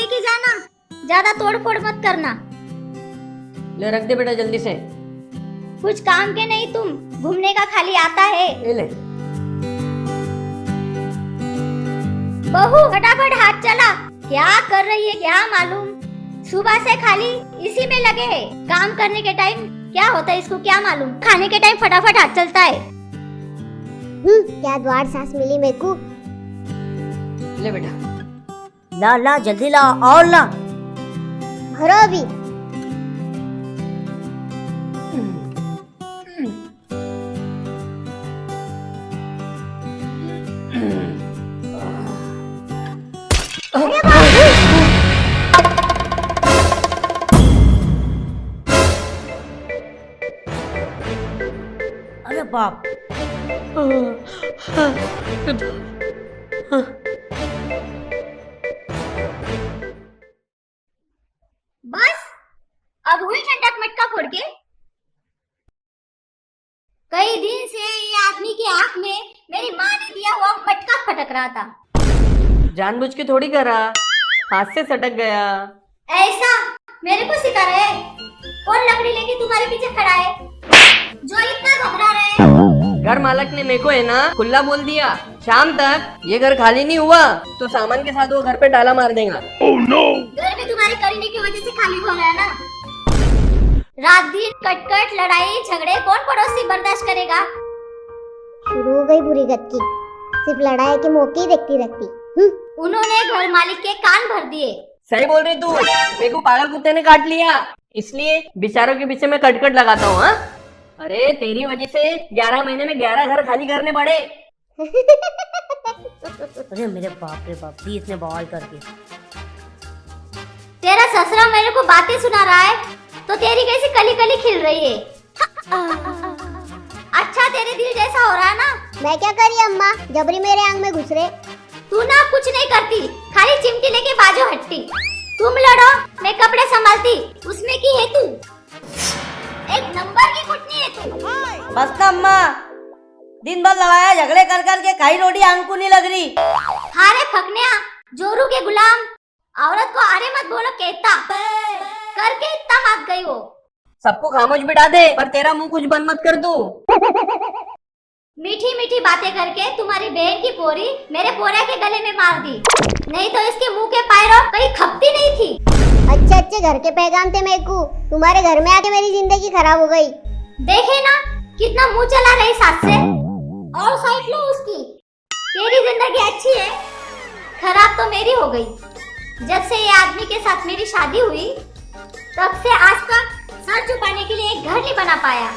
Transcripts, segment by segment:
लेके जाना, ज्यादा तोड़ फोड़ मत करना। ले रख दे बेटा जल्दी से। कुछ काम के नहीं तुम, घूमने का खाली आता है। ये ले। बहू फटाफट हाथ चला। क्या कर रही है क्या मालूम, सुबह से खाली इसी में लगे है। काम करने के टाइम क्या होता है इसको क्या मालूम, खाने के टाइम फटाफट हाथ चलता है। क्या द्वार सांस मिली मेरे को। ले बेटा। ला ला जल्दी ला और ला। भरो अभी। अरे बाप। बस अब हुई ठंडक मटका फोड़ के। कई दिन से ये आदमी की आंख में मेरी माँ ने दिया हुआ मटका फटक रहा था। जानबूझ के थोड़ी करा, हाथ से सटक गया। ऐसा मेरे को सिखा रहे हैं? कौन लकड़ी लेके तुम्हारे पीछे खड़ा है जो इतना घबरा रहे हैं? घर मालक ने मेरे को है ना खुला बोल दिया, शाम तक ये घर खाली नहीं हुआ तो सामान के साथ वो घर पे डाला मार देगा। घर में तुम्हारे करने की वजह से खाली हो रहा है ना। रात दिन कटकट लड़ाई झगड़े कौन पड़ोसी बर्दाश्त करेगा। शुरू हो गई बुरी गत की, सिर्फ लड़ाई के मौके ही देखती रहती। उन्होंने घर मालिक के कान भर दिए। सही बोल रही तू, मेरे को पागल कुत्ते ने काट लिया, इसलिए बेचारों के पीछे मैं कटकट लगाता हूँ। हाँ, अरे तेरी वजह से 11 महीने में 11 घर खाली करने पड़े। अरे मेरे बाप रे बाप, दी इतने बवाल करके। तेरा ससुरा मेरे को बातें सुना रहा है तो तेरी कैसी कली कली खिल रही है। अच्छा तेरे दिल जैसा हो रहा है ना। मैं क्या करी अम्मा, जबरी मेरे आंग में घुस रहे। तू ना कुछ नहीं करती, खाली चिमटी लेके बाजू हटती। तुम लड़ो मैं कपड़े संभालती, उसमें की है तू। एक नंबर की कुटनी है तू। बस ना अम्मा, दिन भर लड़ाया झगड़े कर कर के खाई रोटी आंख को नहीं लग रही। हारे फकनिया, जोरू के गुलाम, औरत को आरे मत बोलो कहता, करके इतना हाथ गई वो। सबको खामोश बिठा दे, पर तेरा मुंह कुछ बंद मत कर दू। मीठी मीठी बातें करके तुम्हारी बहन की पोरी मेरे पोरा के गले में मार दी, नहीं तो इसके मुंह के पैरों कहीं खपती नहीं थी। अच्छे अच्छे घर के पैगाम थे मेरे को, तुम्हारे घर में आके मेरी जिंदगी खराब हो गई। देखे ना कितना मुंह चला रही सास से, और साइड लो उसकी। तेरी जिंदगी अच्छी है, खराब तो मेरी हो गई। जब से ये आदमी के साथ मेरी शादी हुई तब से आज तक सर छुपाने के लिए एक घर नहीं बना पाया।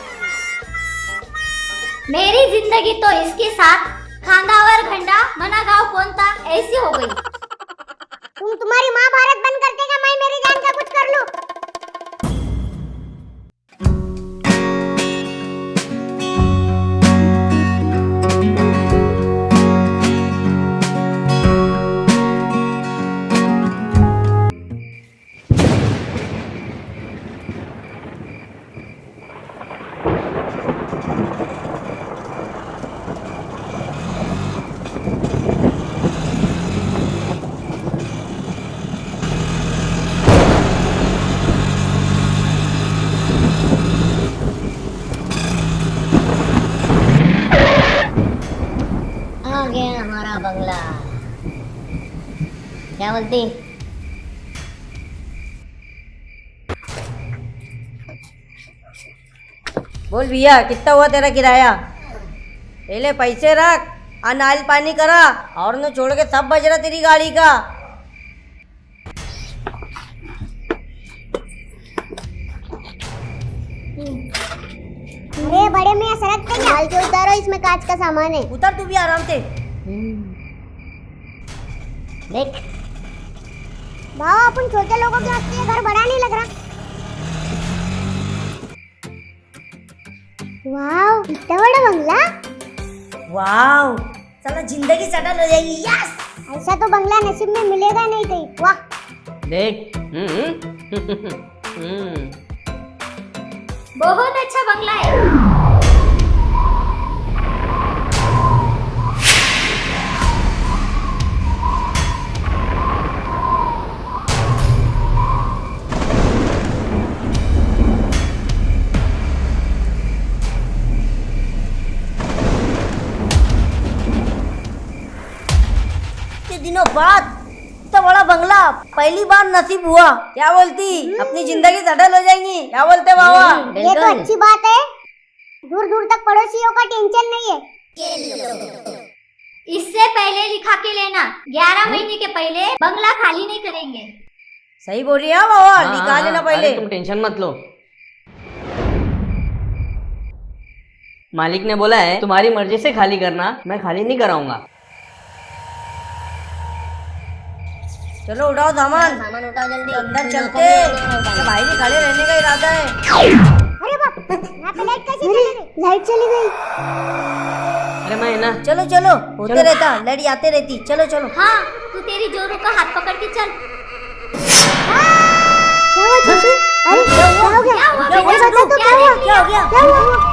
मेरी जिंदगी तो इसके साथ खांदावर घंटा मना गाँव कोनता ऐसी हो गई। तुम्हारी महाभारत बंद कर देगा, मैं मेरी जान का कुछ कर लूं। आ गया हमारा बंगला। क्या बोलती? बोल भैया कितना हुआ तेरा किराया? पहले पैसे रख, अनाल पानी करा, और न छोड़ के सब बज रहा तेरी गाड़ी का। अरे बड़े मियां सड़क पे क्या? के उतारो, इसमें कांच का सामान है। उतर तू भी आराम से। देख भाव अपन छोटे लोगों के हस्ते ये घर बड़ा नहीं लग रहा। वाव, इतना बड़ा बंगला। वाव, साला जिंदगी सेटल हो जाएगी। यस, ऐसा तो बंगला नसीब में मिलेगा नहीं कहीं। वाह देख। बहुत अच्छा बंगला है। बात, इतना बड़ा बंगला पहली बार नसीब हुआ। क्या बोलती, अपनी जिंदगी सेटल हो जाएंगी, क्या बोलते बाबा? ये तो अच्छी बात है, दूर दूर तक पड़ोसियों का टेंशन नहीं है। इससे पहले लिखा के लेना, 11 महीने के पहले बंगला खाली नहीं करेंगे। सही बोल रही है बाबा, हाँ, निकाल हाँ, लेना अरे पहले। तुम टेंशन मत लो। मालिक ने बोला है तुम्हारी मर्जी से खाली करना, मैं खाली नहीं कराऊंगा। चलो उठाओ सामान, सामान उठाओ जल्दी, अंदर चलते। क्या भाई जी खड़े रहने का इरादा है? अरे बाप, यहाँ पे लाइट कैसे चली गई? लाइट चली गई। अरे मैं ना चलो चलो, होते रहता, लड़ी आते रहती। चलो चलो। हाँ, तू तेरी जोरू का हाथ पकड़ के चल। क्या हुआ छोटू? अरे क्या हो गया? क्या हुआ अरे बेटा? बता तो, क्या क्या हुआ? देख क्या हो गया? क्या हुआ?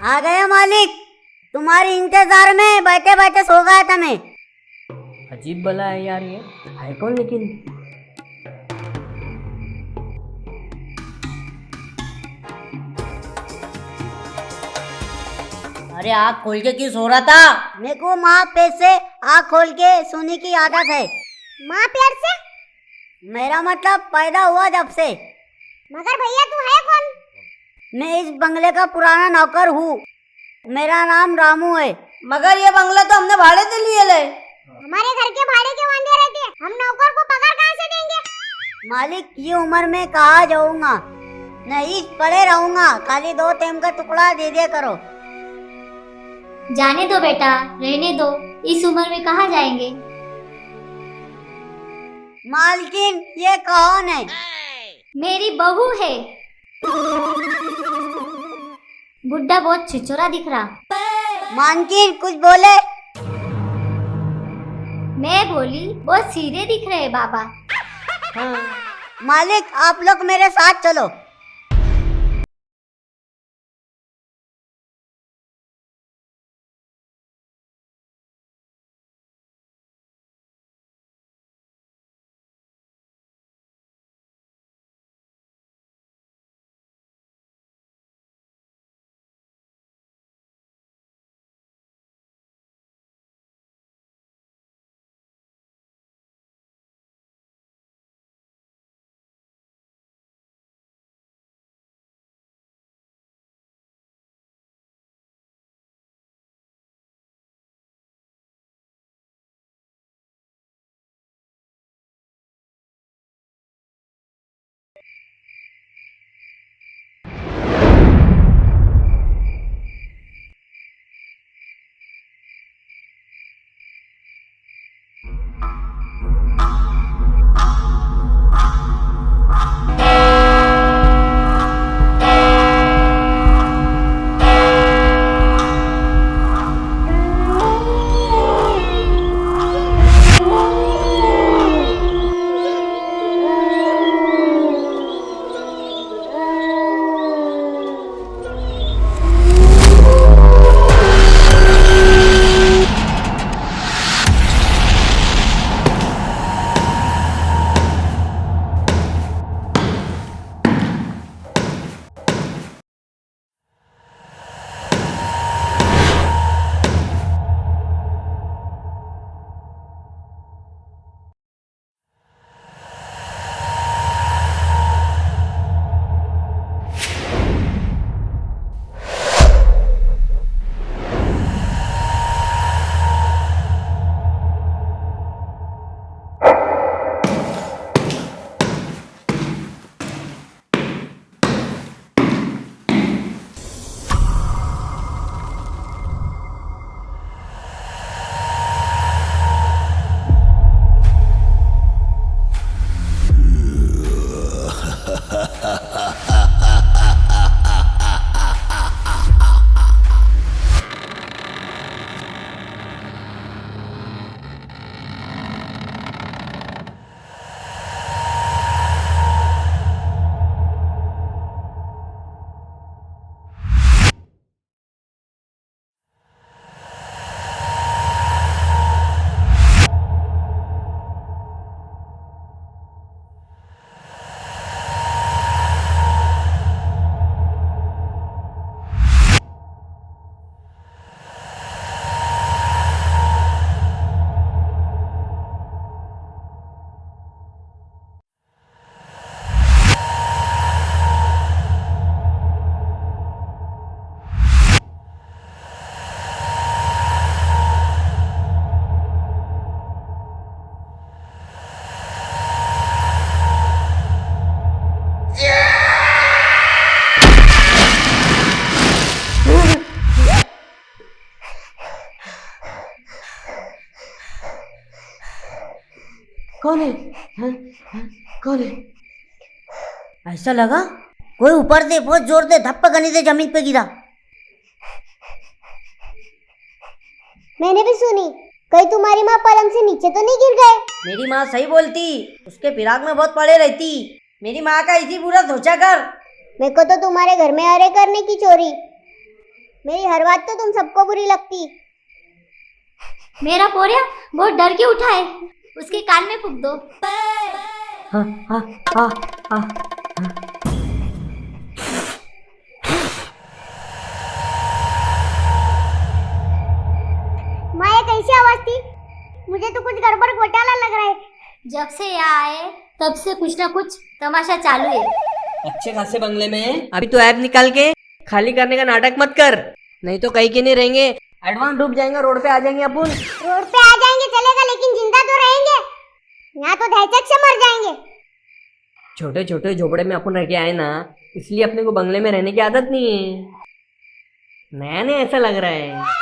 आ गया मालिक, तुम्हारी इंतजार में बैठे बैठे सो गया था मैं। अजीब बला है यार, ये है कौन लेकिन? अरे आँख खोल के क्यों सो रहा था? मेरे को माँ पेट से आँख खोल के सोने की आदत है। माँ प्यार से? मेरा मतलब पैदा हुआ जब से। मगर भैया तू है कौन? मैं इस बंगले का पुराना नौकर हूँ, मेरा नाम रामू है। मगर ये बंगला तो हमने भाड़े से लिए ले। हमारे घर के भाड़े के वांदे रहते हैं, हम नौकर को पगार कहाँ से देंगे? मालिक ये उम्र में कहाँ जाऊंगा, नहीं पड़े रहूंगा, खाली 2 टाइम का टुकड़ा दे दिया करो। जाने दो बेटा, रहने दो, इस उम्र में कहाँ जाएंगे। मालकिन ये कौन है? मेरी बहू है। बुड्ढा बहुत छिछोरा दिख रहा। मालकिन कुछ बोले? मैं बोली बहुत सीधे दिख रहे बाबा। मालिक आप लोग मेरे साथ चलो। कौन है? हाँ? कौन है? ऐसा लगा कोई ऊपर से बहुत जोर से धप्पा करने से जमीन पे गिरा। मैंने भी सुनी, कहीं तुम्हारी माँ पलंग से नीचे तो नहीं गिर गए? मेरी माँ सही बोलती, उसके फिराक में बहुत पड़े रहती। मेरी माँ का इसी पूरा सोचा कर। मेरे को तो तुम्हारे घर में अरे करने की चोरी। मेरी हर बात तो तुम सबको बुरी लगती। मेरा पोरिया बहुत डर के उठा है, उसके कान में फूंक दो। हाँ हाँ हाँ हाँ। माँ ये कैसी आवाज थी? मुझे तो कुछ गड़बड़ घोटाला लग रहा है। जब से यहाँ आए तब से कुछ ना कुछ तमाशा चालू है। अच्छे खासे बंगले में अभी तो ऐप निकाल के खाली करने का नाटक मत कर, नहीं तो कहीं के नहीं रहेंगे। एडवांस डूब जाएंगे, रोड पे आ जाएंगे अपन। रोड पे आ जाएंगे चलेगा, लेकिन जिंदा तो रहेंगे। यहाँ तो दहशत से मर जाएंगे। छोटे छोटे झोपड़े में अपन रह के आए ना, इसलिए अपने को बंगले में रहने की आदत नहीं है। नया नया ऐसा लग रहा है।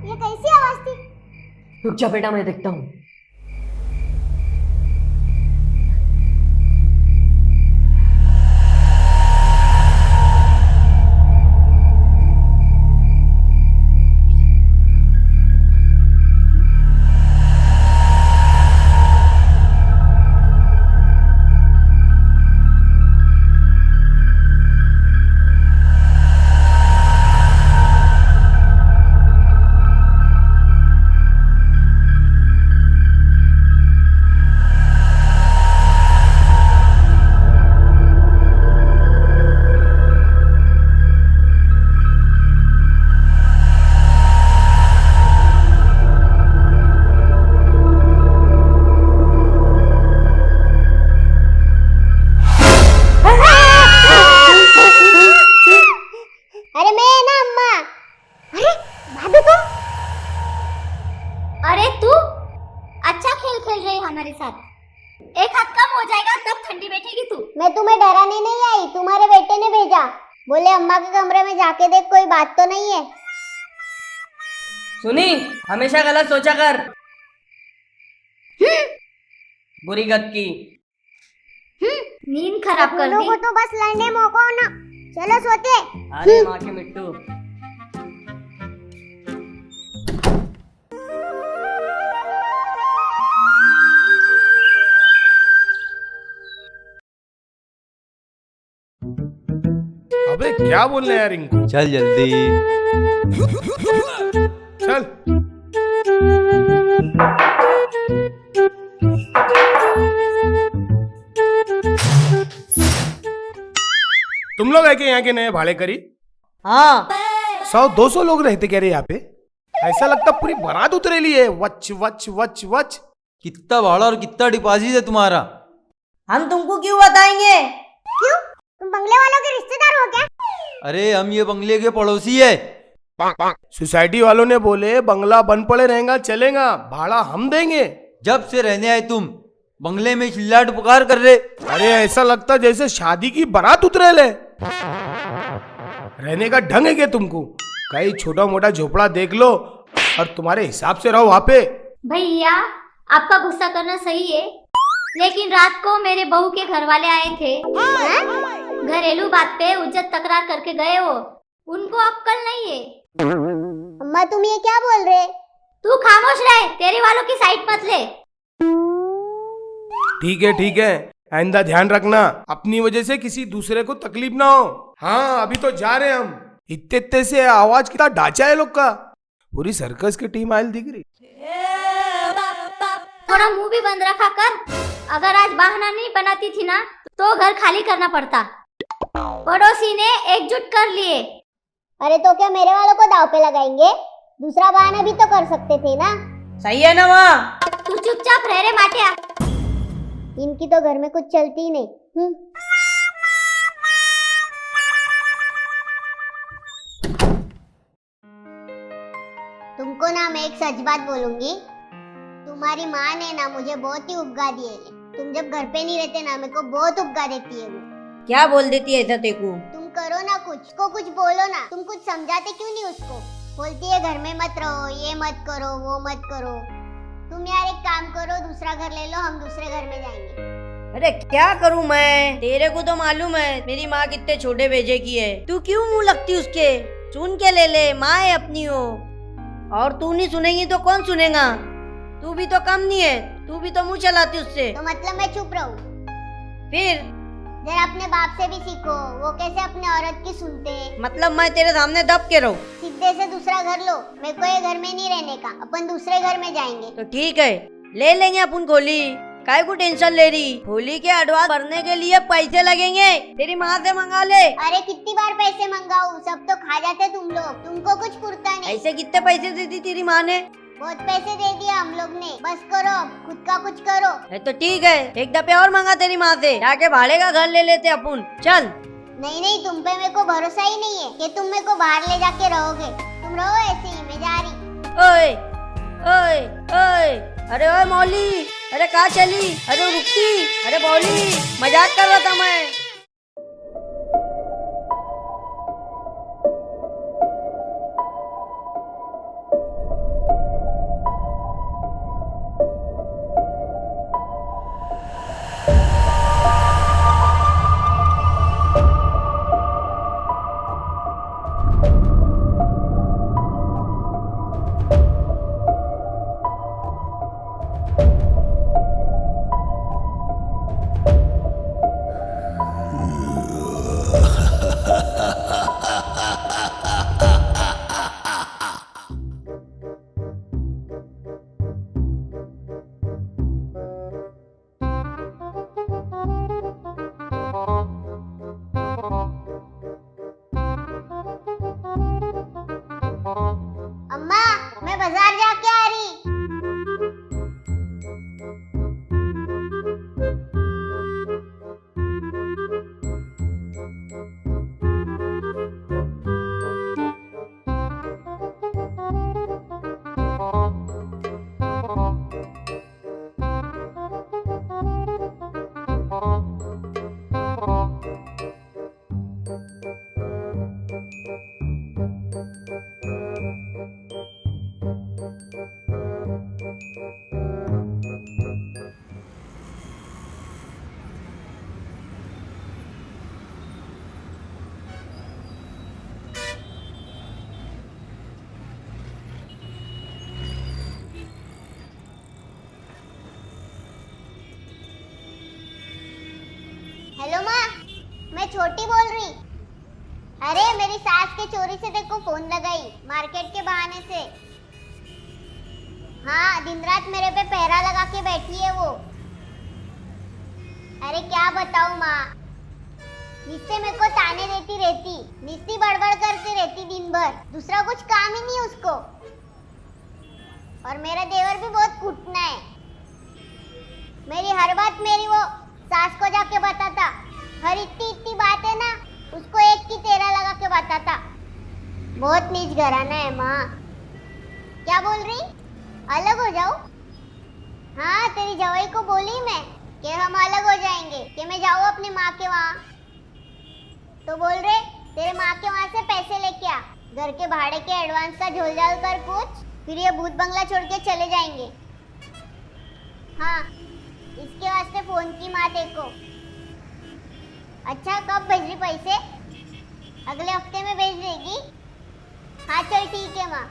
ये कैसी आवाज थी? रुक जा बेटा, मैं देखता हूँ। अरे मैं ना अम्मा। अरे भाभी तुम? अरे तू अच्छा खेल खेल रही हमारे साथ। एक हाथ कम हो जाएगा तब ठंडी बैठेगी तू। मैं तुम्हें डराने नहीं आई, तुम्हारे बेटे ने भेजा। बोले अम्मा के कमरे में जाके देख, कोई बात तो नहीं है। सुनी, हमेशा गलत सोचा कर। बुरी गत की। नींद खराब कर दोनों दी। को तो बस लड़ने मौका हो ना। चलो सोते। अरे माँ के मिट्टू। अबे क्या बोल रहे हैं यार इनको? चल जल्दी। चल। तुम लोग है कि यहाँ के नए भाड़े करी? हाँ 100-200 लोग रहते कह रहे यहाँ पे। ऐसा लगता पूरी बारात उतरेली है। वच वच वच वच। कितना भाड़ा और कितना डिपॉजिट है तुम्हारा? हम तुमको क्यों बताएंगे? क्यों? तुम बंगले वालों के रिश्तेदार हो क्या? अरे हम ये बंगले के पड़ोसी है। सोसाइटी वालों ने बोले बंगला बन पड़े रहेगा चलेगा, भाड़ा हम देंगे। जब से रहने आए तुम बंगले में चिल्लाट पुकार कर रहे। अरे ऐसा लगता जैसे शादी की बारात उतरे ले। रहने का ढंग है क्या तुमको? कहीं छोटा मोटा झोपड़ा देख लो और तुम्हारे हिसाब से रहो वहाँ पे। भैया आपका गुस्सा करना सही है, लेकिन रात को मेरे बहू के घर वाले आए थे। घरेलू बात पे उज्जत तकरार करके गए वो। उनको अक्कल नहीं है। अम्मा तुम ये क्या बोल रहे? तू खामोश रहे, तेरे वालों की साइड मत ले। ठीक है, आइंदा ध्यान रखना, अपनी वजह से किसी दूसरे को तकलीफ ना हो। हाँ अभी तो जा रहे हम। इतने से आवाज कितना ढांचा है लोग का। पूरी सर्कस की टीम आयल दिख रही। थोड़ा मुंह भी बंद रखा कर। अगर आज बहाना नहीं बनाती थी ना तो घर खाली करना पड़ता। पड़ोसी ने एकजुट कर लिए। अरे तो क्या मेरे वालों को दाव पे लगाएंगे? दूसरा बहाना भी तो कर सकते थे ना। सही है ना माँ? तू चुपचाप रह रे माटिया। इनकी तो घर में कुछ चलती ही नहीं। तुमको ना मैं एक सच बात बोलूंगी। तुम्हारी माँ ने ना मुझे बहुत ही उपगा दिए। तुम जब घर पे नहीं रहते ना मेरे को बहुत उपगा देती है वो। क्या बोल देती है ऐसा तेको? तुम करो ना कुछ, को कुछ बोलो ना। तुम कुछ समझाते क्यों नहीं उसको? बोलती है घर में मत रहो, ये मत करो, वो मत करो। तुम यार एक काम करो, दूसरा घर ले लो, हम दूसरे घर में जाएंगे। अरे क्या करूं मैं, तेरे को तो मालूम है मेरी माँ कितने छोटे भेजे की है। तू क्यों मुंह लगती उसके, सुन के ले ले, माँ है अपनी हो। और तू नहीं सुनेगी तो कौन सुनेगा, तू भी तो कम नहीं है, तू भी तो मुंह चलाती उससे। तो मतलब मैं चुप रहूं? फिर जरा अपने बाप से भी सीखो, वो कैसे अपने औरत की सुनते हैं। मतलब मैं तेरे सामने दब के रहूं? सीधे से दूसरा घर लो, मेरे को ये घर में नहीं रहने का, अपन दूसरे घर में जाएंगे। तो ठीक है, ले लेंगे अपन खोली, काय को टेंशन ले रही। होली के एडवांस भरने के लिए पैसे लगेंगे, तेरी माँ से मंगा ले। अरे कितनी बार पैसे मंगाऊं, सब तो खा जाते तुम लोग, तुमको कुछ पुरता नहीं। ऐसे कितने पैसे दी थी तेरी माँ ने? बहुत पैसे दे दिया हम लोग ने, बस करो खुद का कुछ करो। है तो ठीक है, एक दफे और मांगा तेरी माँ से, जाके भाड़े का घर ले लेते अपन, चल। नहीं नहीं, तुम पे मेरे को भरोसा ही नहीं है कि तुम मेरे को बाहर ले जाके रहोगे। तुम रहो ऐसे ही, मैं जा रही। ओए ओए ओए, अरे ओए मौली, अरे कहाँ चली, अरे रुकती, अरे मौली, मजाक कर रहा था मैं। अम्मा, मैं बाजार जाके आ रही। हेलो माँ, मैं छोटी बोल रही। अरे मेरी सास के चोरी से देखो फोन लगाई, मार्केट के बहाने से। हाँ, दिन रात मेरे पे पहरा लगा के बैठी है वो। अरे क्या बताऊँ माँ, निस्से मेरे को ताने देती रहती, निस्सी बड़बड़ करती रहती दिन भर, दूसरा कुछ काम ही नहीं उसको। और मेरा देवर भी बहुत कुटना है, मेरी हर बात मेरी वो सास को जाके बताता, हर इतनी इतनी बात है ना उसको एक की तेरा लगा के बताता। बहुत नीच घराना है माँ। क्या बोल रही, अलग हो जाओ? हाँ, तेरी जवाई को बोली मैं कि हम अलग हो जाएंगे, कि मैं जाऊँ अपनी माँ के वहाँ। तो बोल रहे तेरे माँ के वहाँ से पैसे लेके आ, घर के भाड़े के एडवांस का झोलझाल कर कुछ, फिर ये भूत बंगला छोड़ के चले जाएंगे। हाँ, इसके वास्ते फोन की माँ देखो। अच्छा, कब भेज रही पैसे? अगले हफ्ते में भेज देगी? हाँ चल ठीक है माँ।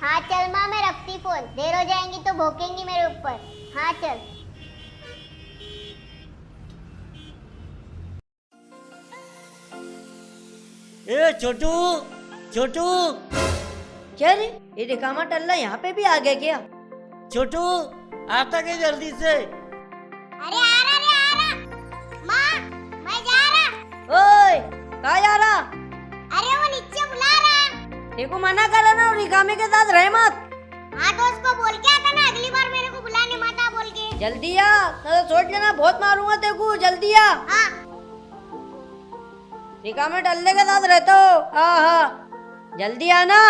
हाँ चल माँ, मैं रखती फोन, देर हो जाएंगी तो भौंकेंगी मेरे ऊपर। हाँ चल। ए छोटू, छोटू, क्या रे, ये रिकामा टल्ला यहाँ पे भी आ गया क्या? छोटू, आता क्या जल्दी से? अरे आ रहा रे, आ रहा। माँ, मैं जा रहा। ओए, कहाँ जा रहा? अरे वो नीचे बुला रहा। देखो मना करा ना, रिकामे के साथ रह मत। हाँ तो उसको बोल के आता ना, अगली बार मेरे को बुलाने मत आ बोल के। जल्दी आ, तो सोच लेना बहुत मारूंगा तेरे को, जल्दी आ। हाँ रिकामे टल्ले के साथ रहते हो, हाँ हाँ, जल्दी आना।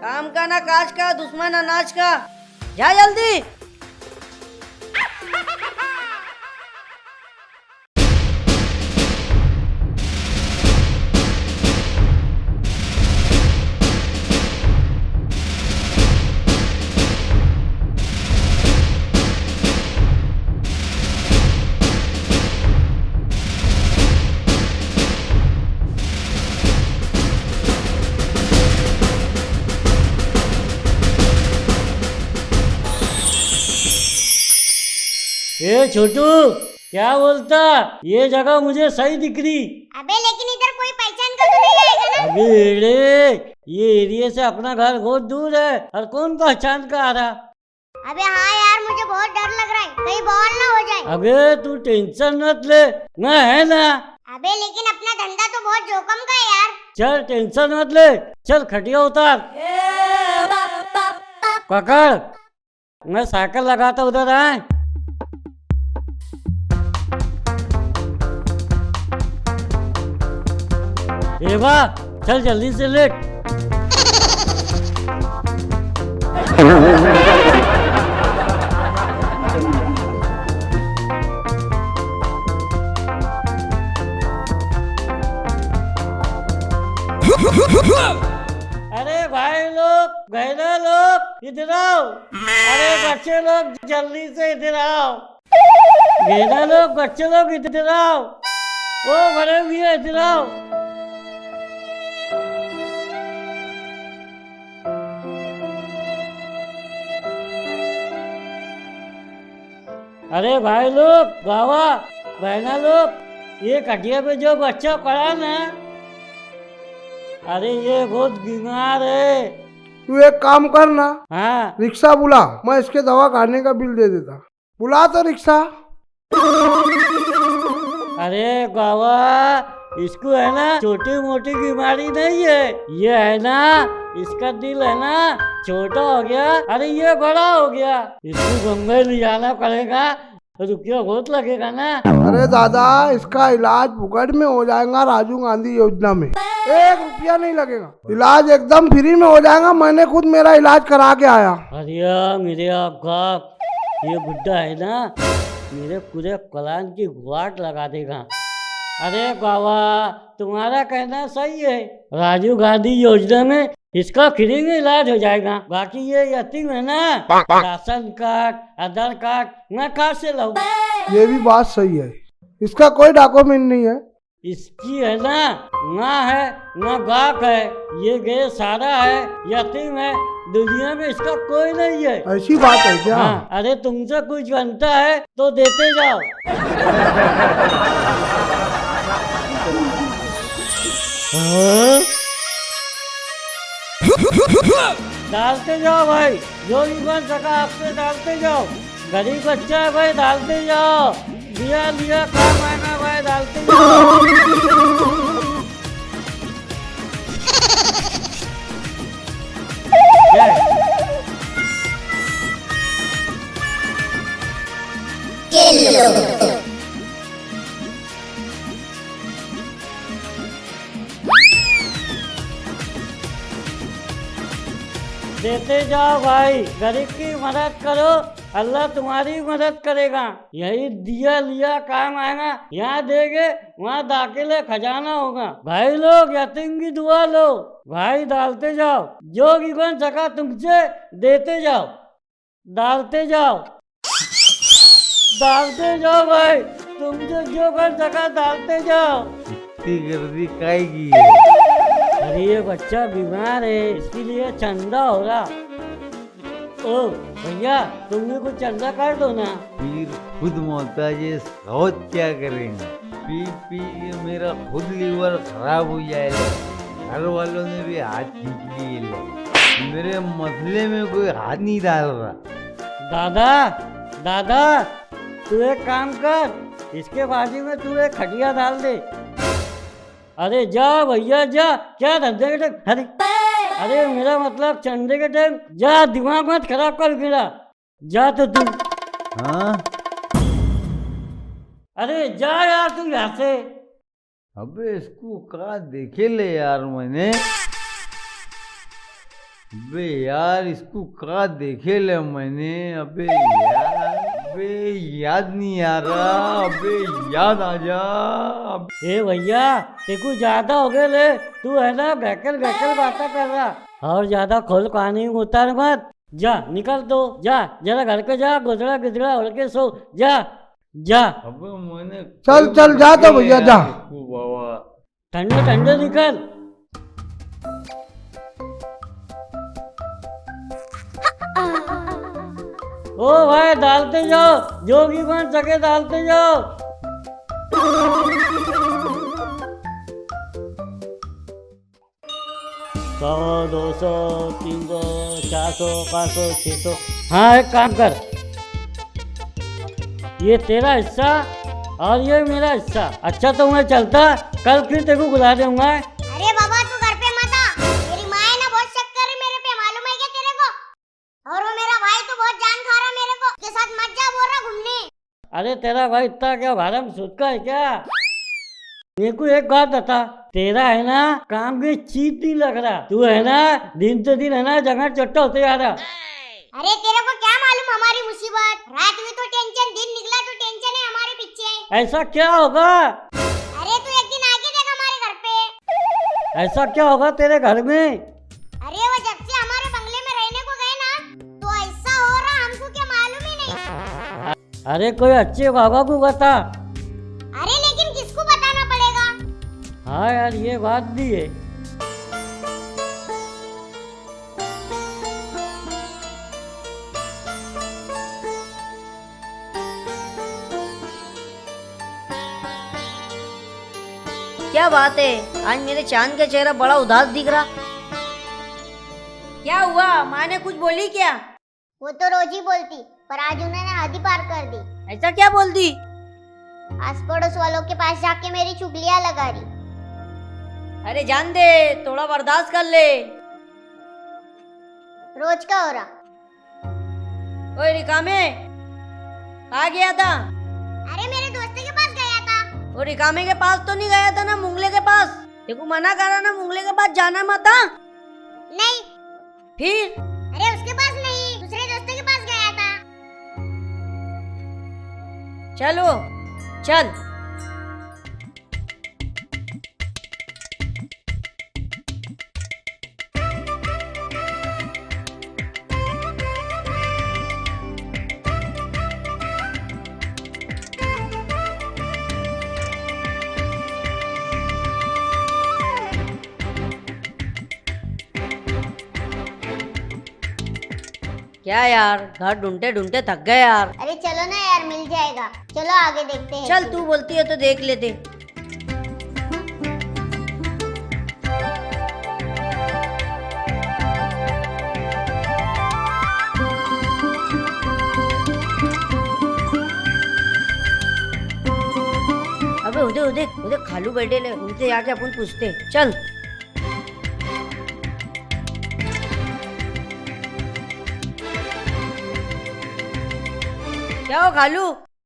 काम का ना काज का, दुश्मन अनाज का, जा जल्दी। ए छोटू, क्या बोलता? ये जगह मुझे सही दिख रही। अबे लेकिन इधर कोई पहचान कर तो नहीं आएगा ना? अबे एड़े, ये एरिया से अपना घर बहुत दूर है और कौन पहचान का आ रहा। अबे हाँ यार, मुझे बहुत डर लग रहा है, कहीं बॉल ना हो जाए। अबे तू टेंशन मत ले, मैं है ना। अबे लेकिन अपना धंधा तो बहुत जोखम का है यार। चल टेंशन मत ले, चल खटिया उतार, पकड़, मैं साइकिल लगाता उधर आए। ए वाह, चल जल्दी से लेट। अरे भाई लोग, बहना लोग, इधर आओ। अरे बच्चे लोग जल्दी से इधर आओ। बहना लोग, बच्चे लोग इधर आओ। ओ बड़े भैया इधर आओ। अरे भाई लोग, बाबा, बहना लोग, ये खटिया पे जो बच्चा पड़ा ना, अरे ये बहुत बीमार है। तू एक काम कर ना, हाँ रिक्शा बुला, मैं इसके दवा खाने का बिल दे देता। बुला तो रिक्शा। अरे बाबा, इसको है ना छोटी मोटी बीमारी नहीं है, ये है ना, इसका दिल है ना छोटा हो गया, अरे ये बड़ा हो गया, इसको बम्बई ले जाना पड़ेगा, रुपया बहुत लगेगा ना। अरे दादा, इसका इलाज फुकट में हो जाएगा राजीव गांधी योजना में, 1 रुपया नहीं लगेगा, इलाज एकदम फ्री में हो जाएगा। मैंने खुद मेरा इलाज करा के आया। अरे मेरे आपका ये बुड्ढा है ना, मेरे पूरे प्लान की गुआट लगा देगा। अरे बाबा, तुम्हारा कहना सही है, राजीव गांधी योजना में इसका फ्री में इलाज हो जाएगा। बाकी ये यतीम है ना, राशन कार्ड, आधार कार्ड मैं कहाँ से लाऊं? ये भी बात सही है, इसका कोई डॉक्यूमेंट नहीं है। इसकी है ना है ना बाप है, ये गे सारा है, यतीम है, दुनिया में इसका कोई नहीं है। ऐसी बात है क्या? हाँ, अरे तुमसे कुछ बनता है तो देते जाओ। हाँ? डालते जाओ भाई, जो भी बन सका आपसे डालते जाओ। गरीब बच्चा है भाई, डालते जाओ। लिया लिया काम आएगा भाई, डालते जाओ। देते जाओ भाई, गरीब की मदद करो, अल्लाह तुम्हारी मदद करेगा। यही दिया लिया काम आएगा, यहाँ देंगे वहाँ दाखिले खजाना होगा। भाई लोग यतीम की दुआ लो, भाई डालते जाओ, जो भी बन सका तुमसे देते जाओ, डालते जाओ, डालते जाओ भाई, तुमसे जो बन सका डालते जाओ। इतनी गर्दी काहे की है? अरे ये बच्चा बीमार है, इसके लिए चंदा हो रहा। ओ भैया, तुम भी कुछ चंदा कर दो ना। फिर खुद मोहताज है, बहुत क्या करेंगे? पी पी के मेरा खुद लीवर खराब हो जाएगा। घर वालों ने भी हाथ खींच लिए, मेरे मसले में कोई हाथ नहीं डाल रहा। दादा, तू एक काम कर, इसके बाजू में तू एक खटिया डाल दे। अरे जा भैया जा, क्या धंधे के टाइम? अरे मेरा मतलब चंदे के टाइम जा, दिमाग मत खराब कर मेरा, जा तो तू। हाँ? अरे जा यार तू यहाँ से। अबे इसको कहाँ देखे ले यार मैंने? अबे यार इसको कहाँ देखे ले मैंने? अबे याद नहीं आ रहा, अबे याद आ जा। ए भैया, देखो ज्यादा हो गए ले, तू है ना बहकल बातें कर रहा, और ज्यादा खोल पानी उतार मत, जा निकल तो, जा जरा घर पे जा, गुजरा गिजरा उड़ के सो, जा। अबे मैंने चल जा तो भैया जा। बाबा ठंडे निकल। ओ भाई डालते जाओ, जो भी बन सके डालते जाओ। 100, 200, 300, 400, 500, 600। हाँ एक काम कर, ये तेरा हिस्सा और ये मेरा हिस्सा। अच्छा तो मैं चलता, कल फिर तेरे को बुला दूंगा। अरे बाबा तू घर पे मत आ, मेरी माँ है ना बहुत शक कर रही मेरे पे, मालूम है क्या तेरे को? और वो मेरा भाई तो बहुत जान खा रहा मेरे को, के साथ मत जा बोल रहा घूमने। अरे तेरा भाई इतना क्या भारम सुटका है क्या? मेरे को एक बात बता, तेरा है ना काम भी चीप नहीं लग रहा, तू है ना दिन से दिन है ना जगह चट्टा होते जा रहा। अरे तेरे को क्या मालूम हमारी मुसीबत, रात हुई तो टेंशन, दिन निकला तो टेंशन है हमारे पीछे। ऐसा क्या होगा? अरे तू एक दिन आके देख हमारे घर पे। ऐसा क्या होगा तेरे घर में? अरे वो जब से हमारे बंगले में रहने को गए ना, तो ऐसा हो रहा हमको क्या मालूम ही नहीं। अरे कोई अच्छे बाबा को बता। अरे लेकिन किसको बताना पड़ेगा? हाँ यार ये बात भी है। क्या बात है, आज मेरे चांद का चेहरा बड़ा उदास दिख रहा। क्या हुआ, माँ ने कुछ बोली क्या? वो तो रोज ही बोलती, पर आज उन्होंने हद ही पार कर दी। ऐसा क्या बोल दी? आस पड़ोस वालों के पास जाके मेरी चुगलियां लगा रही। अरे जान दे, थोड़ा बर्दाश्त कर ले। रोज का हो रहा। ओए रिकामे, कहाँ गया था? अरे मेरे दोस्त के पास गया था। वो रिकामे के पास तो नहीं गया था ना, मुंगले के पास? देखो मना करा ना, मुंगले के पास जाना मत। नहीं। फिर? अरे उसके पास नहीं, दूसरे दोस्त के पास गया था। चलो चल। क्या यार, घर ढूंढते ढूंढते थक गए यार। अरे चलो ना यार, मिल जाएगा। चलो आगे देखते हैं। चल तू बोलती है तो देख लेते। अबे उधर उधर उधर खालू बैठे ले, उनसे आके अपन पूछते। चल क्या हो खालू,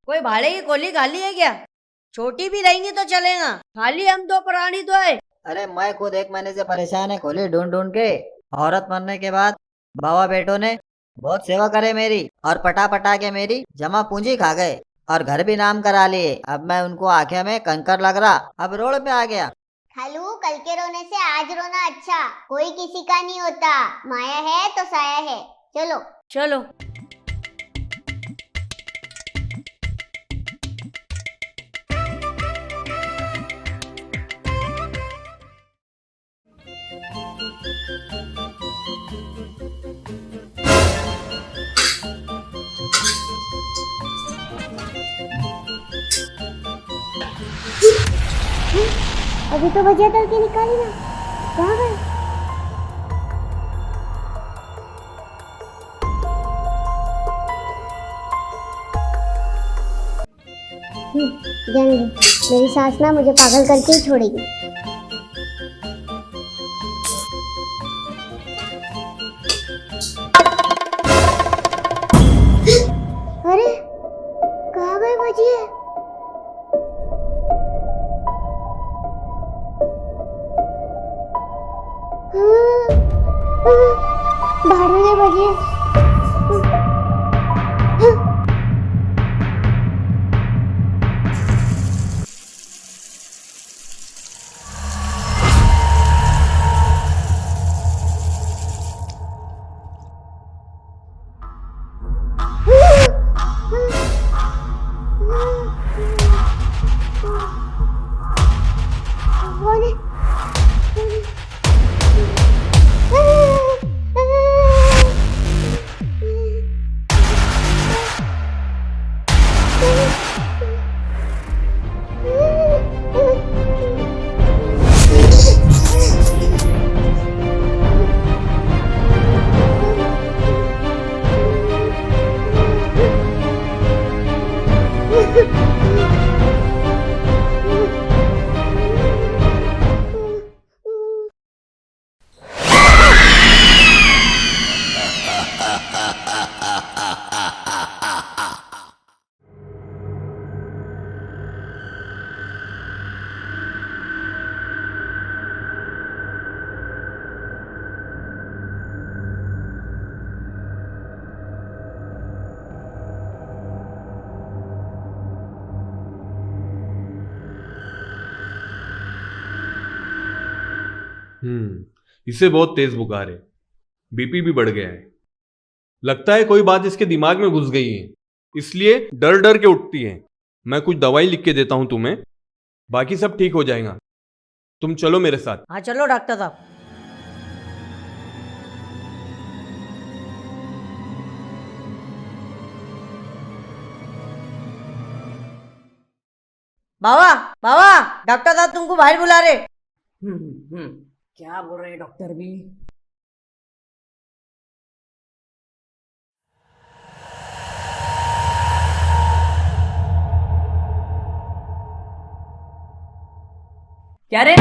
कोई भाड़े की कोली खाली है क्या? छोटी भी रहेंगी तो चलेगा, खाली हम दो प्राणी तो है। अरे मैं खुद 1 महीने से परेशान है खोली ढूंढ ढूंढ के। औरत मरने के बाद बाबा बेटों ने बहुत सेवा करे मेरी, और पटा पटा के मेरी जमा पूंजी खा गए, और घर भी नाम करा लिए। अब मैं उनको आंखें में कंकर लग रहा, अब रोड पे आ गया। खालू कल के रोने से आज रोना अच्छा, कोई किसी का नहीं होता। माया है तो साया है। चलो चलो। अभी तो भजिया तल के निकाली ना, कहाँ गए? जाने दो, मेरी सास ना मुझे पागल करके ही छोड़ेगी। अरे कहाँ गए भजिया? बाहर में गए भजिया। इसे बहुत तेज बुखार है, बीपी भी बढ़ गया है। लगता है कोई बात इसके दिमाग में घुस गई है, इसलिए डर डर के उठती है। मैं कुछ दवाई लिख के देता हूं तुम्हें, बाकी सब ठीक हो जाएगा। तुम चलो मेरे साथ। हाँ चलो डॉक्टर साहब। बाबा बाबा, डॉक्टर साहब तुमको बाहर बुला रहे। क्या बोल रहे हैं डॉक्टर भी? क्या रे,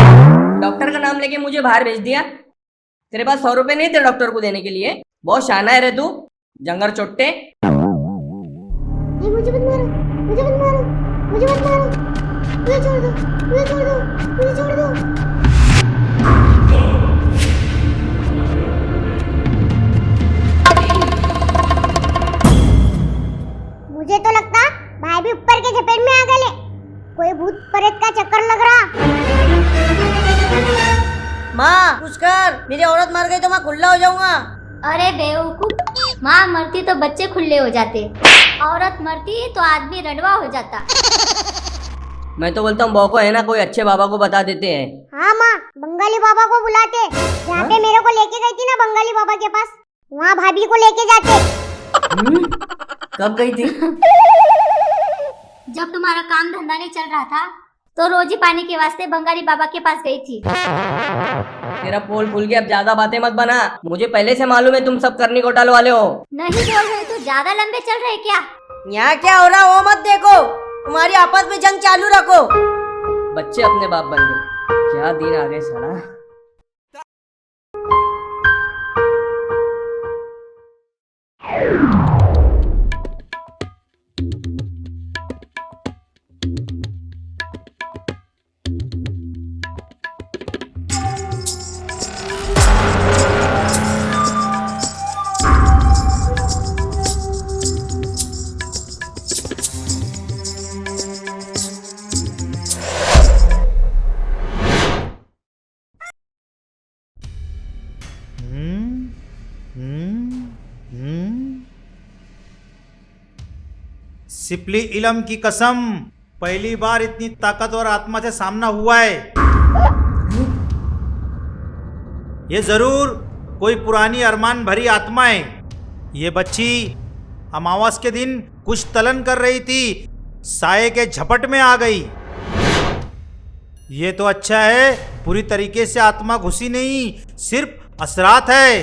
डॉक्टर का नाम लेके मुझे बाहर भेज दिया? तेरे पास 100 रुपए नहीं थे डॉक्टर को देने के लिए? बहुत शाना है रे तू, जंगर चोट्टे। नहीं, मुझे मत मारो, मुझे मत मारो, मुझे मत मारो, मुझे छोड़ दो, मुझे छोड़ दो, मुझे छोड़ दो। मुझे तो लगता भाई भी ऊपर के झपेट में आ गए। कोई भूत प्रेत का चक्कर लग रहा। माँ कुछ कर, मेरी औरत मर गई तो मैं खुला हो जाऊंगा। अरे बेवकूफ, माँ मरती तो बच्चे खुले हो जाते, औरत मरती तो आदमी रंडवा हो जाता। मैं तो बोलता हूँ बॉको है ना, कोई अच्छे बाबा को बता देते हैं। हाँ माँ, बंगाली बाबा को बुलाते। जहाँ पे मेरे को लेके गई थी ना बंगाली बाबा के पास, वहाँ भाभी को लेके जाते। कब गई थी? जब तुम्हारा काम धंधा नहीं चल रहा था तो रोजी पानी के वास्ते बंगाली बाबा के पास गई थी। तेरा पोल खुल गया, अब ज्यादा बातें मत बना। मुझे पहले से मालूम है तुम सब करनी घोटाले वाले हो। नहीं बोल रहे तो ज्यादा लंबे चल रहे क्या? यहाँ क्या हो रहा वो मत देखो, तुम्हारी आपस में जंग चालू रखो। बच्चे अपने बाप बन गए, क्या दिन आ गए साला। सिपली इलम की कसम, पहली बार इतनी ताकतवर आत्मा से सामना हुआ है। ये जरूर कोई पुरानी अरमान भरी आत्मा है। ये बच्ची अमावस के दिन कुछ तलन कर रही थी, साये के झपट में आ गई। ये तो अच्छा है पूरी तरीके से आत्मा घुसी नहीं, सिर्फ असरात है।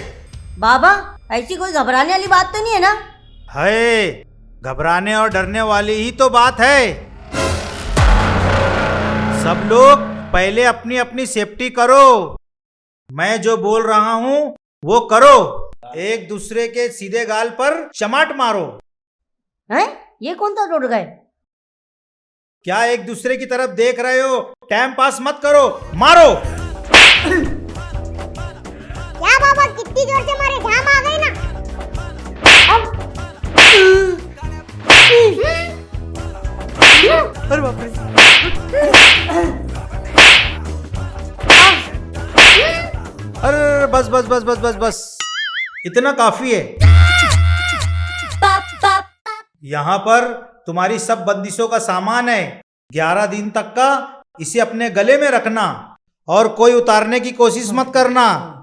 बाबा ऐसी कोई घबराने वाली बात तो नहीं है ना? है, घबराने और डरने वाली ही तो बात है। सब लोग पहले अपनी अपनी सेफ्टी करो। मैं जो बोल रहा हूं वो करो। एक दूसरे के सीधे गाल पर चमाट मारो। हैं? ये कौन सा टूट गए? क्या एक दूसरे की तरफ देख रहे हो? टाइम पास मत करो, मारो। क्या बाबा, कितनी जोर से मारे, जाम आ गई ना। अरे बाप रे। अरे बस बस बस बस बस बस, इतना काफी है। यहाँ पर तुम्हारी सब बंदिशों का सामान है। 11 दिन तक का इसे अपने गले में रखना और कोई उतारने की कोशिश मत करना।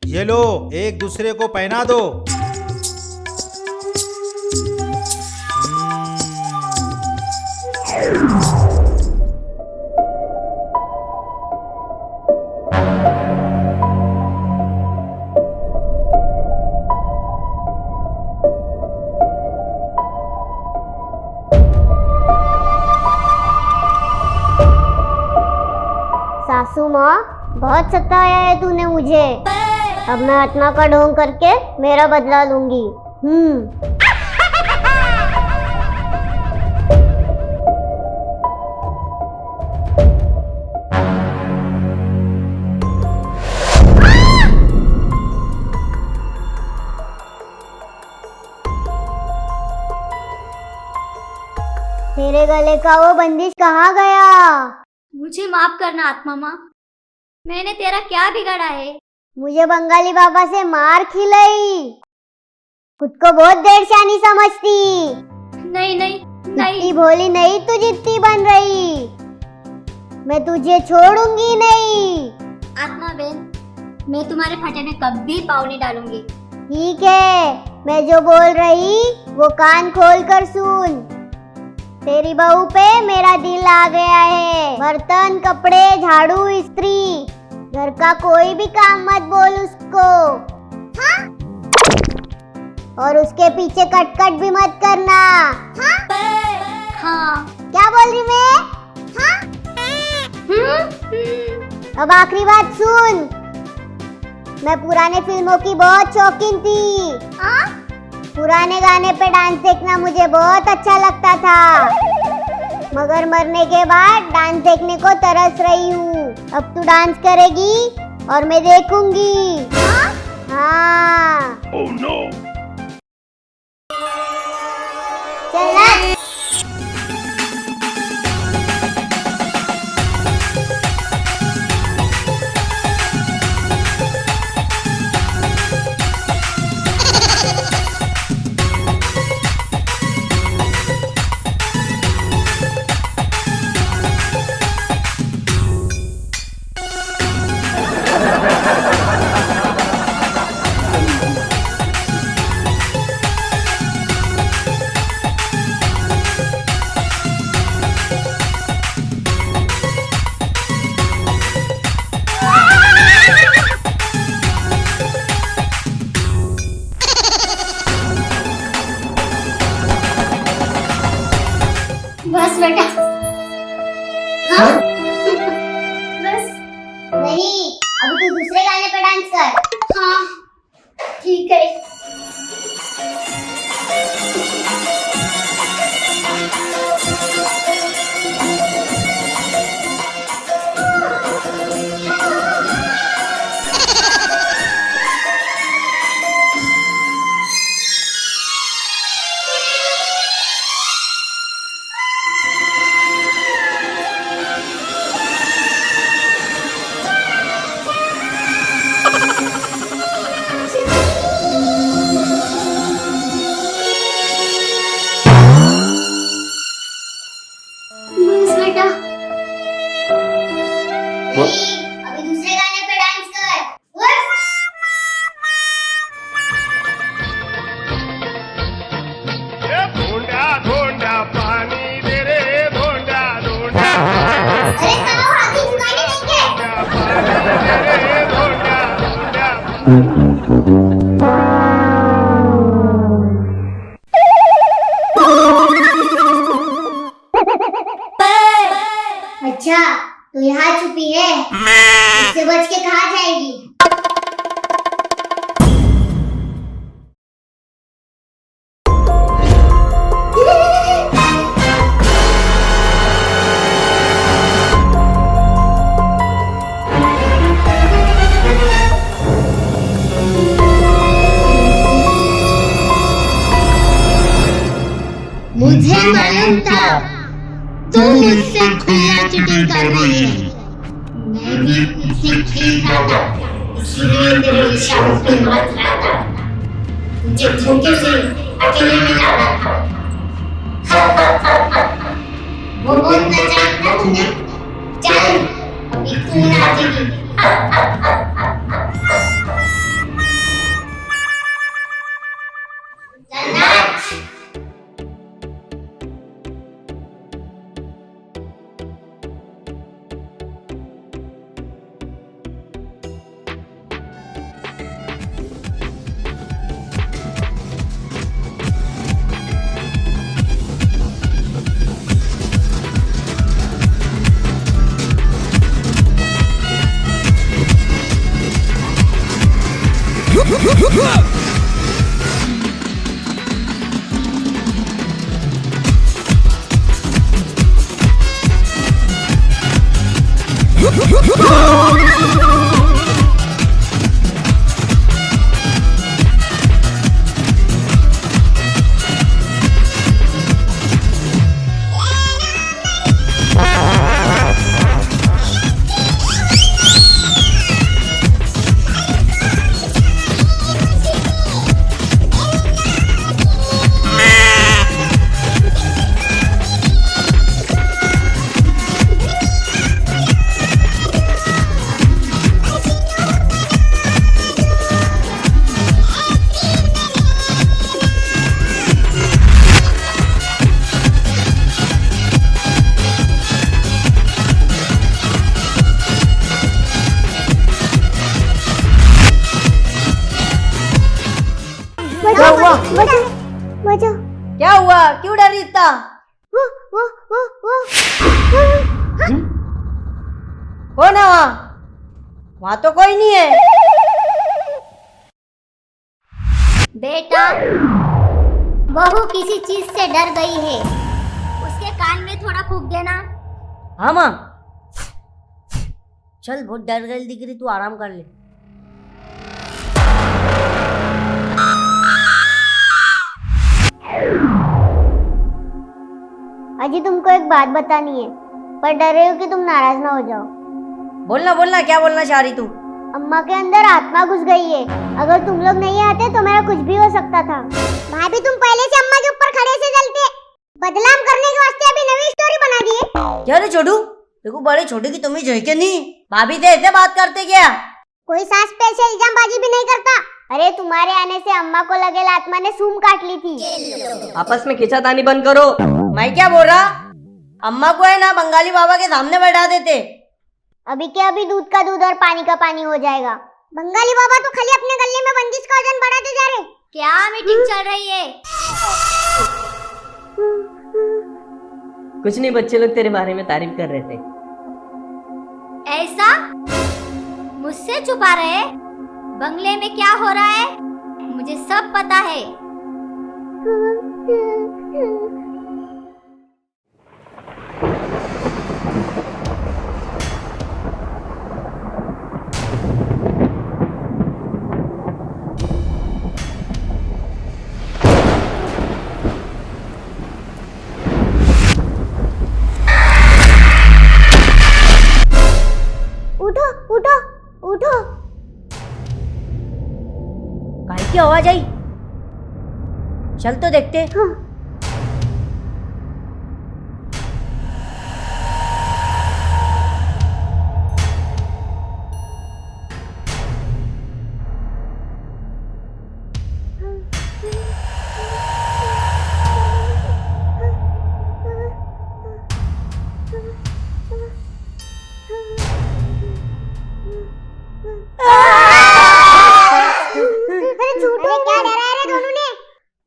ये लो, एक दूसरे को पहना दो। सासू माँ, बहुत सताया है तूने मुझे। अब मैं आत्मा का ढोंग करके मेरा बदला लूंगी। तेरे गले का वो बंदिश कहाँ गया? मुझे माफ करना आत्मा माँ, मैंने तेरा क्या बिगाड़ा है? मुझे बंगाली बाबा से मार खिलाई। खुद को बहुत देरशानी समझती। नहीं नहीं नहीं, इतनी भोली नहीं तू जितनी बन रही। मैं तुझे छोड़ूंगी नहीं। आत्मा बहन, मैं तुम्हारे फटे में कभी पाँव नहीं डालूंगी। ठीक है, मैं जो बोल रही वो कान खोल कर सुन। तेरी बहू पे मेरा दिल आ गया है। बर्तन, कपड़े, झाड़ू, इस्त्री, घर का कोई भी काम मत बोल उसको। हाँ? और उसके पीछे कट भी मत करना। हाँ। क्या बोल रही मैं? हाँ? अब आखिरी बात सुन। मैं पुराने फिल्मों की बहुत शौकीन थी। हाँ? पुराने गाने पे डांस देखना मुझे बहुत अच्छा लगता था, मगर मरने के बाद डांस देखने को तरस रही हूँ। अब तू डांस करेगी और मैं देखूंगी। हाँ? हाँ। Oh, no. चल ना। बस बेटा। हाँ? बस। नहीं, अभी तू दूसरे गाने पे डांस कर। हाँ ठीक है। बस बेटा। नहीं, अभी दूसरे गाने पे डांस कर। धोंडा धोंडा पानी दे रे, धोंडा धोंडा अरे साहब, हाथी चुकाने नहीं के? पानी दे रे, धोंडा धोंडा। अच्छा, तो यहाँ छुपी है, इससे बच के कहाँ जाएगी? मुझे मालूम था तुम मुझसे खुला चीटिंग कर रही है। मैं भी तुझसे खेल रहा था, इसलिए तेरे इशारों पे नाच रहा था। तुझे धोखे से अकेले में ला रहा था। वो बहुत नचाक था तुमने। चल, अभी तू नाचेगी। चल नाच। बचाओ। क्या हुआ, क्यों डर रही इतना? वो कौन है वहाँ? वहाँ तो कोई नहीं है। बेटा, बहू किसी चीज से डर गई है, उसके कान में थोड़ा फूंक देना। हाँ माँ। चल, बहुत डर गई दिख रही, तू आराम कर ले। अजी तुमको एक बात बतानी है, पर डर रही हो कि तुम नाराज ना हो जाओ। बोलना बोलना, क्या बोलना चाह रही तू? अम्मा के अंदर आत्मा घुस गई है। अगर तुम लोग नहीं आते तो मेरा कुछ भी हो सकता था। भाभी तुम पहले से अम्मा के ऊपर खड़े से जलते, बदनाम करने के वास्ते अभी नई स्टोरी बना दी है। क्या रे छोटू, देखो बड़े छोटे की तुम्हें झोंके नहीं, भाभी से ऐसे बात करते क्या? कोई सास पे ऐसे इल्जामबाजी भी नहीं करता। अरे तुम्हारे आने से अम्मा को लगेला आत्मा ने सूम काट ली थी। आपस में खिंचातानी बंद करो। मैं क्या बोल रहा, अम्मा को है ना बंगाली बाबा के सामने बैठा देते। अभी क्या, अभी दूध का दूध और पानी का पानी हो जाएगा। बंगाली बाबा तो खाली अपने गले में बंदिश का वजन बढ़ाते जा रहे। क्या मीटिंग चल रही है? कुछ नहीं, बच्चे लोग तेरे बारे में तारीफ कर रहे थे। ऐसा मुझसे छुपा रहे? बंगले में क्या हो रहा है मुझे सब पता है। उठो उठो उठो। काहे की आवाज आई? चल तो देखते। हाँ।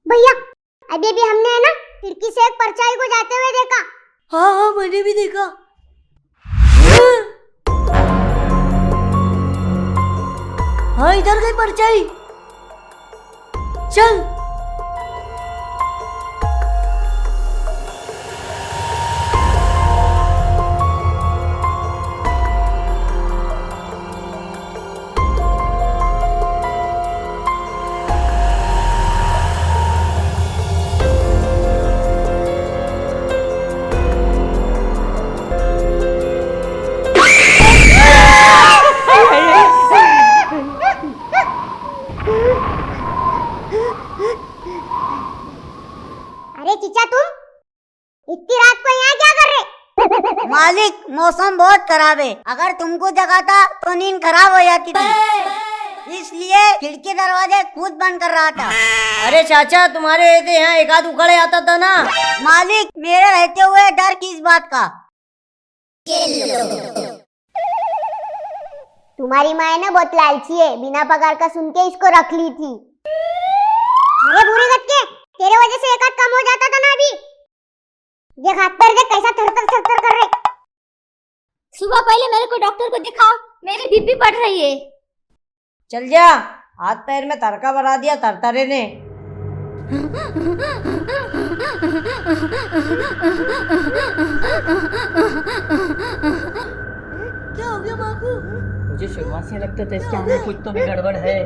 भैया अभी अभी हमने है ना खिड़की से एक परछाई को जाते हुए देखा। हाँ हाँ, मैंने भी देखा। हाँ, इधर गई परछाई। चल। अरे चीचा, तुम इतनी रात को यहाँ क्या कर रहे? मालिक, मौसम बहुत खराब है, अगर तुमको जगाता तो नींद खराब हो जाती थी, इसलिए खिड़की दरवाजे खुद बंद कर रहा था। अरे चाचा, तुम्हारे रहते यहाँ एक आध उखड़े आता था ना। मालिक, मेरे रहते हुए डर किस बात का? तुम्हारी माँ है ना बहुत लालची है, बिना पगार का सुन के इसको रख ली थी। अरे बुरे गटके, तेरे वजह से एक हाथ कम हो जाता था ना। अभी देख हाथ पैर देख कैसा थरथर कर रहे। सुबह पहले मेरे को डॉक्टर को दिखाओ, मेरी बीपी बढ़ रही है। चल जा, हाथ पैर में तड़का भरा दिया तरतरे ने। क्या हो गया माँ को? मुझे शुरुआत से लगता था इसके अंदर कुछ तो भी गड़बड़ है।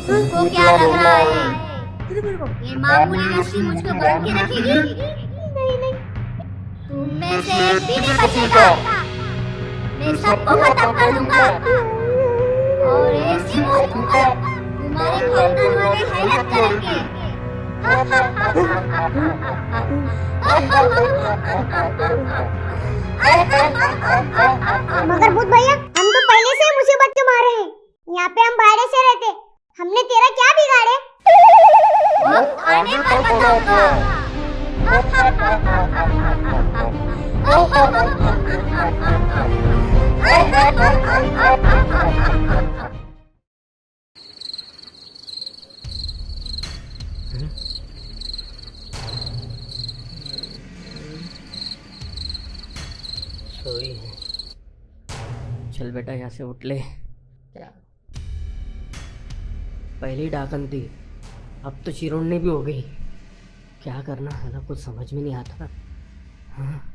तुमको क्या लग रहा है ये मामूली रस्सी मुझको बांध के रखेगी? नहीं, तुम में से एक भी नहीं बचेगा। मैं सबको खत्म कर दूंगा और ऐसी मौत दूंगा तुम्हारे खानदान वाले हैरत करेंगे। मगर भूत भैया, हम तो पहले से मुसीबत के मारे हैं। यहाँ पे हम भाड़े से रहते, हमने तेरा क्या बिगाड़े? वक्त आने पर बताऊंगा। सोई है। चल बेटा यहाँ से उठ ले। क्या पहली डाकन थी, अब तो चिरोड़नी भी हो गई। क्या करना है ना, कुछ समझ में नहीं आता। हाँ?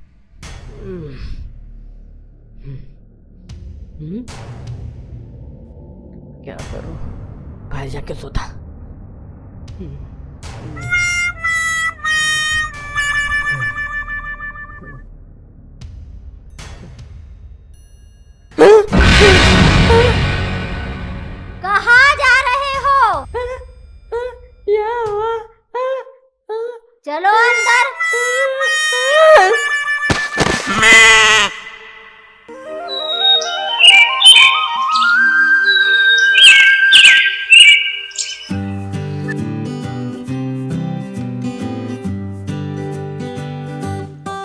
क्या करूं, बाहर जाके सोता। कहाँ जा रहे हो? चलो अंदर।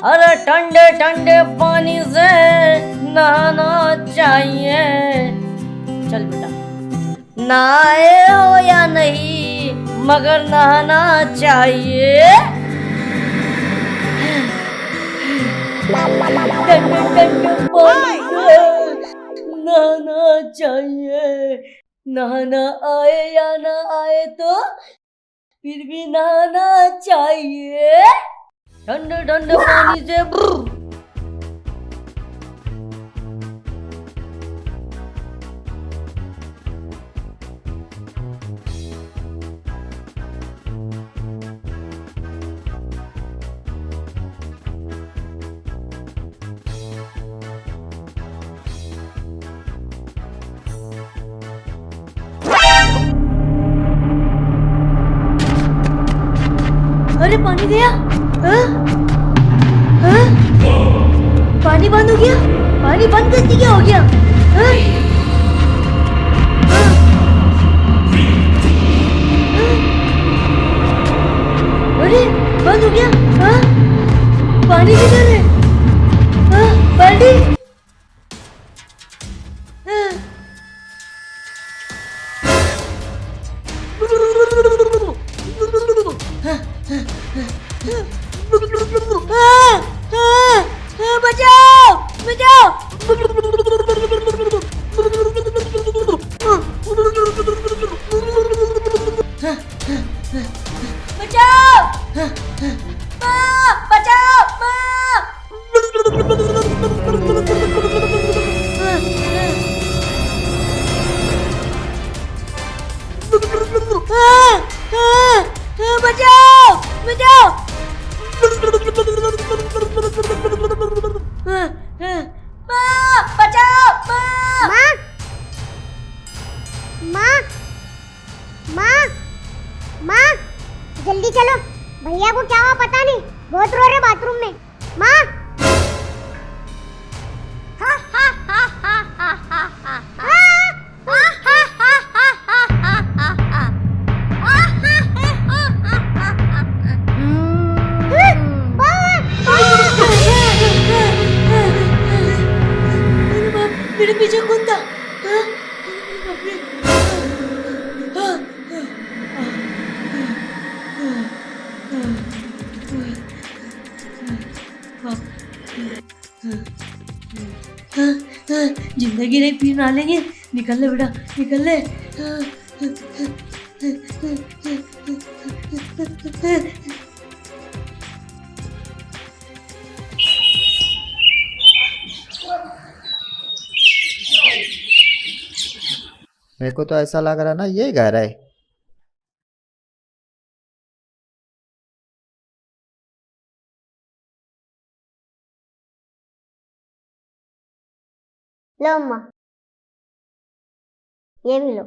अरे ठंडे ठंडे पानी से नहाना चाहिए। चल बेटा, नहाए हो या नहीं, मगर नहाना चाहिए। ठंडे ठंडे पानी से नहाना चाहिए। नहाना आए या ना आए तो फिर भी नहाना चाहिए। ठंडे ठंडे पानी से अरे पानी गया। पानी बंद हो गया। पानी बंद कैसे क्या हो गया? अरे बंद हो गया। पानी किधर है? बाल्टी। बचाओ बचाओ। बचाओ बचाओ। बचाओ बचाओ। बचाओ। माँ माँ माँ माँ, जल्दी चलो, भैया को क्या हुआ पता नहीं, बहुत रो रहे बाथरूम में। माँ मेरे पीछे कौन था? जिंदगी नहीं फिर ना लेंगे। निकल ले बेटा, निकल ले। मेरे को तो ऐसा लग रहा ना ये घर है। लो अम्मा, ये भी लो।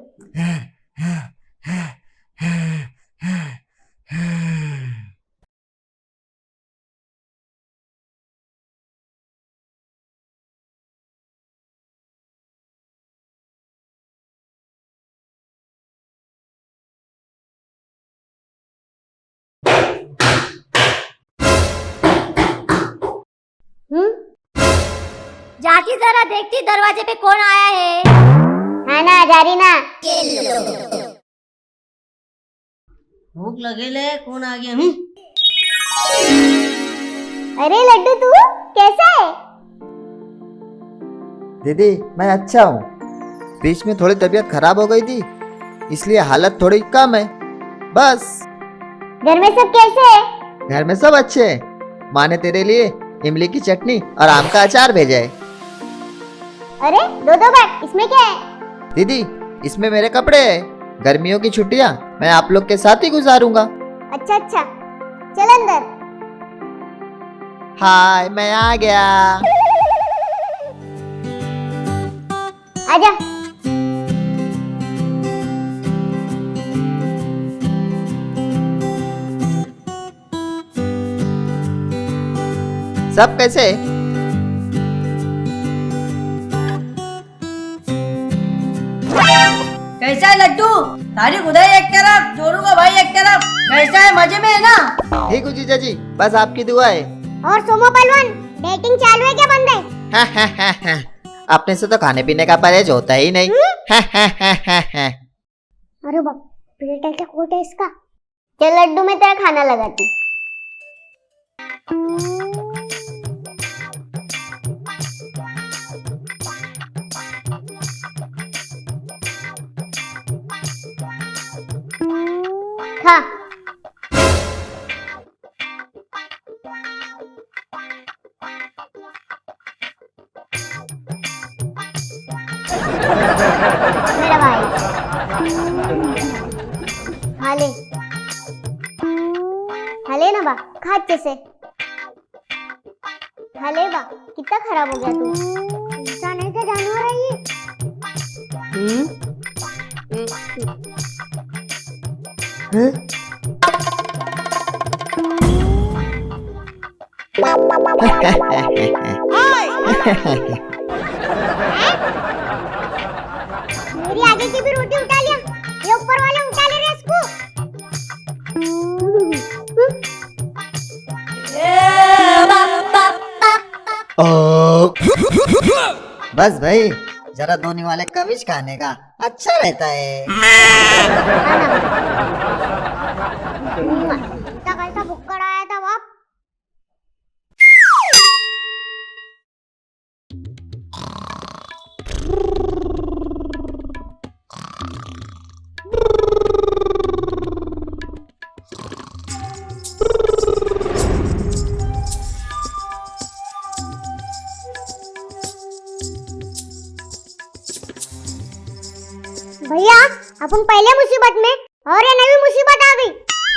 जाती जरा देखती दरवाजे पे कौन आया है। हाँ ना, जा रही ना। भूख लगेले कौन आ गया? अरे लड्डू, तू कैसा है? दीदी मैं अच्छा हूँ। बीच में थोड़ी तबीयत खराब हो गई थी, इसलिए हालत थोड़ी कम है बस। घर में सब कैसे है? घर में सब अच्छे हैं। माँ ने तेरे लिए इमली की चटनी और आम का अचार भेजा है। अरे दो बैग, इसमें क्या है? दीदी इसमें मेरे कपड़े हैं। गर्मियों की छुट्टियाँ मैं आप लोग के साथ ही गुजारूंगा। अच्छा अच्छा, चल अंदर। हाय मैं आ गया। आजा। सब कैसे है? कैसा है लड्डू? तारीख उदय एक तरफ, जोरू का भाई एक तरफ। कैसा है, मजे में है ना? ठीक हूँ जीजा जी, बस आपकी दुआ है। और सोमो पहलवान, डेटिंग चालू है क्या बंद है? अपने से तो खाने पीने का परहेज होता ही नहीं। अरे बाप, पेट क्या कोट है इसका। चल लड्डू, में तेरा खाना लगाती। खा। मेरा भाई खा ले ना बा, खा अच्छे से खा ले बा। कितना खराब हो गया तू। इंसान है क्या जानवर है ये? मेरी आगे की भी रोटी उठा लिया, ये ऊपर वाले उठा ले रहे इसको। बस भाई, जरा धोने वाले कविश खाने का अच्छा रहता है। कैसा भुक्कड़ आया था बाप। भैया, अपन पहले मुसीबत में और ये नई मुसीबत आ गई।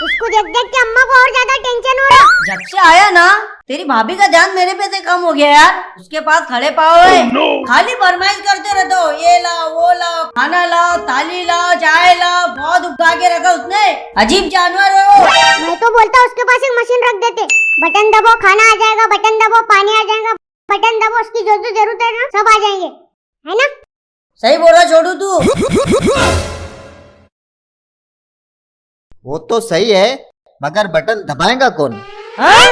इसको देख देख के अम्मा को और ज्यादा टेंशन हो रहा। जब से आया ना, तेरी भाभी का ध्यान मेरे पे से कम हो गया यार। उसके पास खड़े पाओ है, खाली फरमाइश करते रहते हो, ये लाओ वो लाओ, खाना लाओ, थाली लाओ, चाय लाओ। बहुत उपका के रखा उसने। अजीब जानवर है वो। मैं तो बोलता उसके पास एक मशीन रख देते। बटन दबो खाना आ जाएगा, बटन दबो पानी आ जाएगा, बटन दबो उसकी जो जो जरूरत है ना सब आ जाएंगे, है ना? सही बोल रहा छोटू तू। वो तो सही है, मगर बटन दबाएगा कौन? हाँ?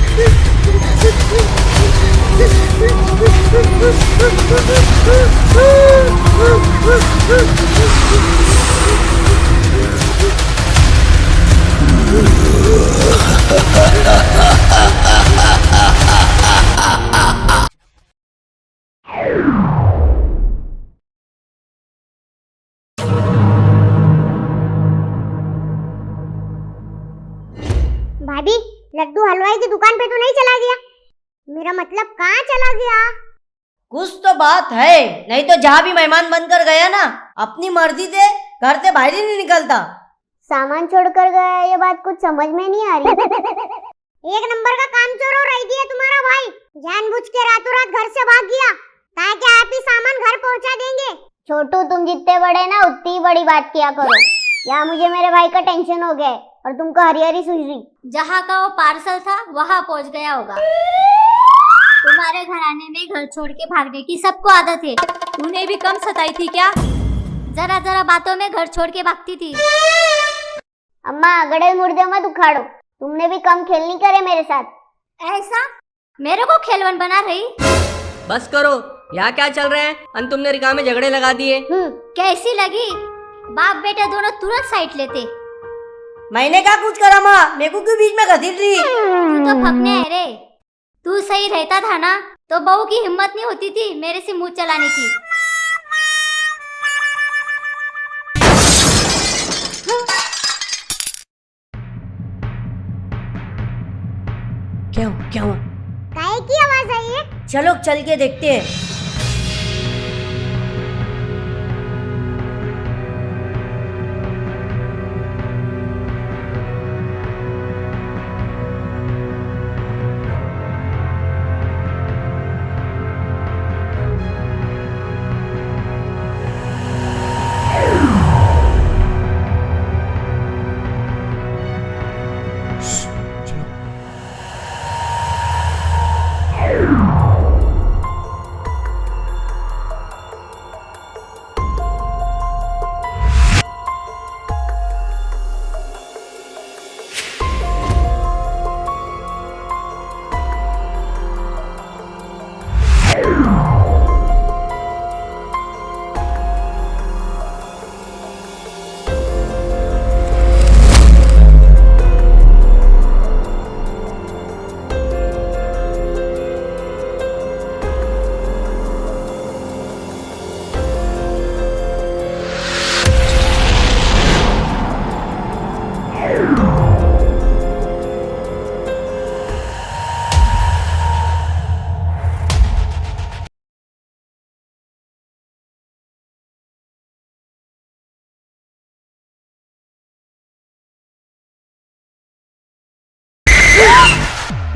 Oh, भाभी, लड्डू हलवाई की दुकान पे तो नहीं चला गया? मेरा मतलब कहाँ चला गया? कुछ तो बात है, नहीं तो जहाँ भी मेहमान बनकर गया ना, अपनी मर्जी से घर से बाहर ही नहीं निकलता। सामान छोड़कर गया, ये बात कुछ समझ में नहीं आ रही। एक नंबर का कामचोर और आइडिया तुम्हारा भाई, जानबूझ के रातों रात घर से भाग गया ताकि आप ही सामान घर पहुंचा देंगे। छोटू, तुम जितने बड़े ना उतनी ही बड़ी बात किया करो। यहाँ मुझे मेरे भाई का टेंशन हो गया है और तुमको हरी सूझ रही। जहाँ का वो पार्सल था वहाँ पहुँच गया होगा। तुम्हारे घराने में घर छोड़ के भागने की सबको आदत है। तूने भी कम सताई थी क्या? जरा जरा बातों में घर छोड़ के भागती थी। अम्मा, गड़े मुर्दे मत उखाड़ो, तुमने भी कम खेल नहीं करे मेरे साथ। ऐसा मेरे को खेलवन बना रही? बस करो, यहाँ क्या चल रहा है? अन तुमने रिका में झगड़े लगा दिए। कैसी लगी? बाप बेटा दोनों तुरंत साइड लेते। मैंने क्या कुछ करा माँ? मेरे को क्यों बीच में घसीट रही? तू तो भगने है रे। तू सही रहता था ना तो बहू की हिम्मत नहीं होती थी मेरे से मुंह चलाने की। क्या हुआ? काहे की आवाज आई है? चलो चल के देखते हैं।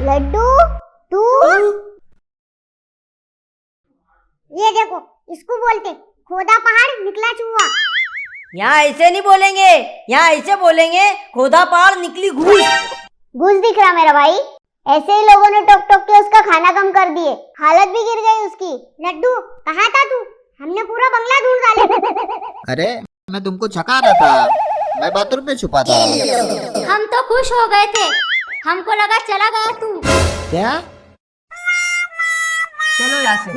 लड्डू, तू? ये देखो, इसको बोलते खोदा पहाड़ निकला चूहा। यहाँ ऐसे नहीं बोलेंगे, यहाँ ऐसे बोलेंगे खोदा पहाड़ निकली घूस। घुस दिख रहा मेरा भाई। ऐसे ही लोगों ने टोक टोक के उसका खाना कम कर दिए, हालत भी गिर गई उसकी। लड्डू, कहाँ था तू? हमने पूरा बंगला ढूंढ डाले। अरे मैं तुमको छका रहा था, मैं बाथरूम में छुपा था। हम तो खुश हो गए थे, हमको लगा चला गया तू। क्या? चलो यहाँ से।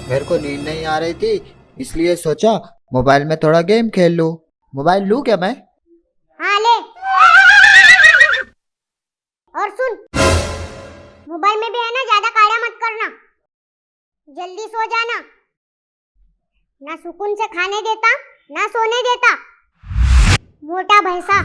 मेरे को नींद नहीं आ रही थी, इसलिए सोचा मोबाइल में थोड़ा गेम खेल लूं। मोबाइल लूं क्या मैं? हाँ ले। और सुन, मोबाइल में भी है ना, ज्यादा काढ़ा मत करना, जल्दी सो जाना। ना सुकून से खाने देता, ना सोने देता। मोटा भैंसा।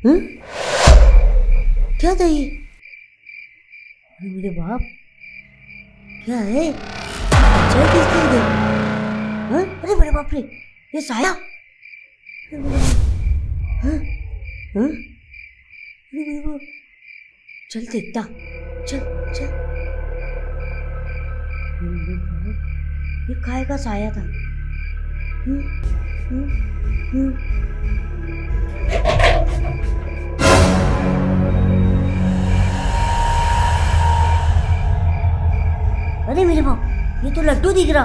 हं? क्या था ये? अरे मेरे बाप, क्या है? जय किसने दे? हाँ? अरे मेरे बाप रे, ये साया? अरे मेरे बाप, हाँ? हाँ? अरे मेरे बाप, चल देखता, चल चल। अरे मेरे बाप, ये काय का साया था? हं? हं? हं? अरे मेरे बाप, ये तो लड्डू दिख रहा।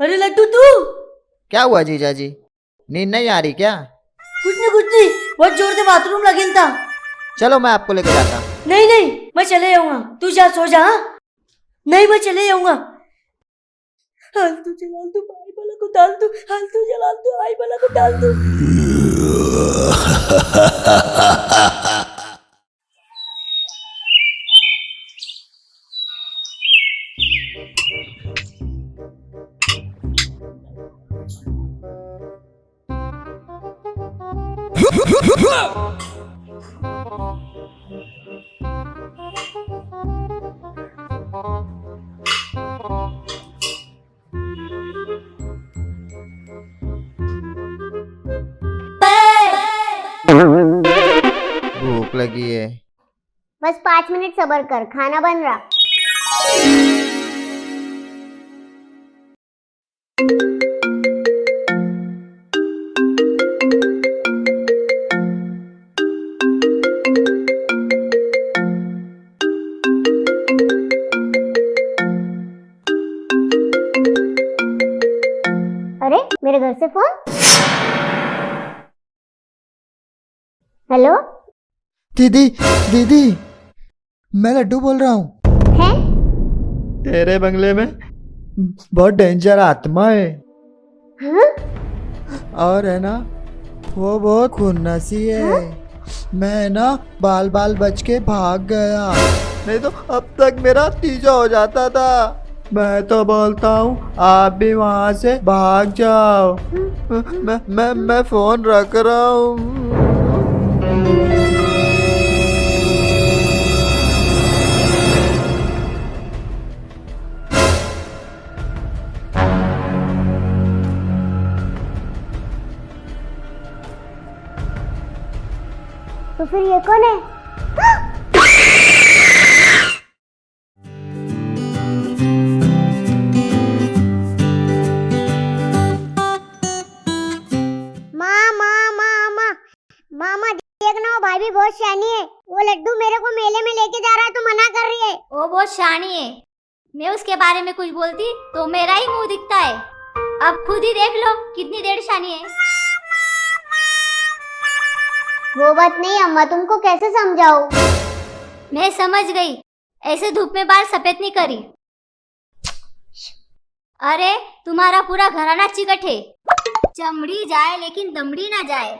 अरे लड्डू तू? क्या हुआ जीजा जी, नींद नहीं आ रही क्या? कुछ नहीं, बहुत जोर से बाथरूम लगिन था। चलो मैं आपको लेके जाता। नहीं नहीं, मैं चले जाऊंगा, तू जा सो जा। हाँ? नहीं, मैं चले जाऊंगा। हालतू चला तू, आई वाला को डाल तू, हालतू चला तू, आई वाला को डाल तू। भूख लगी है। बस 5 मिनट सब्र कर, खाना बन रहा। अरे मेरे घर से फोन। हेलो दीदी दीदी, मैं लड्डू बोल रहा हूँ। है? तेरे बंगले में बहुत डेंजर आत्मा है। हाँ? और है ना, वो बहुत खुन्नसी है। हाँ? मैं ना बाल बाल बच के भाग गया, नहीं तो अब तक मेरा तीजा हो जाता था। मैं तो बोलता हूँ आप भी वहाँ से भाग जाओ। मैं फोन रख रहा हूँ। तो फिर ये कौन है? मामा देखना, वो भाई भी बहुत शैनी है। वो लड्डू मेरे को मेले में लेके जा रहा है तो मना कर रही है। वो बहुत शानी है, मैं उसके बारे में कुछ बोलती तो मेरा ही मुंह दिखता है। अब खुद ही देख लो कितनी देर शानी है। वो बात नहीं अम्मा, तुमको कैसे समझाऊं? मैं समझ गई, ऐसे धूप में बाल सफेद नहीं करी। अरे तुम्हारा पूरा घराना चिकट है, चमड़ी जाए लेकिन दमड़ी ना जाए।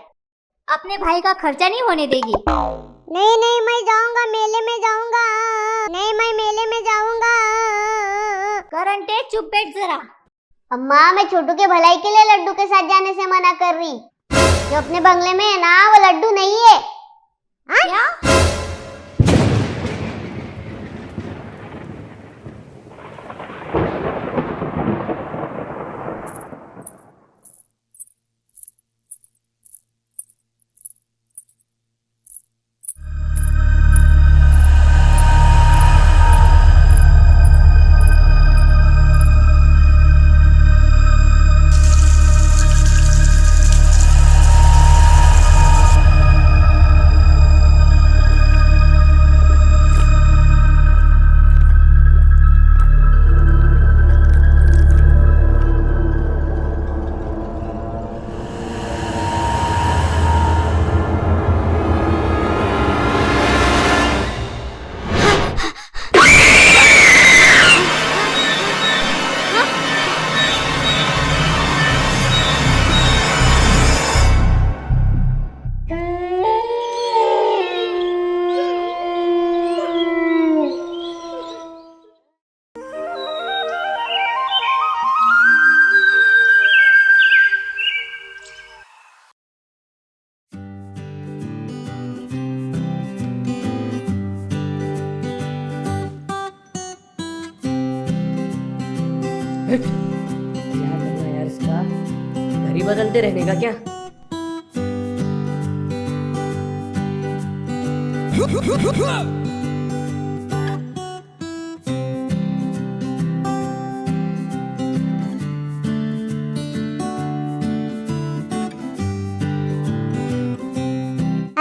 अपने भाई का खर्चा नहीं होने देगी। नहीं मैं जाऊंगा, मेले में जाऊंगा। नहीं, मैं मेले में जाऊंगा। करंटे चुप बैठ जरा। अम्मा मैं छोटू के भलाई के लिए लड्डू के साथ जाने से मना कर रही। जो अपने बंगले में है ना वो लड्डू नहीं है। हाँ? क्या? क्या करना यार इसका, घर ही बदलते रहने का क्या?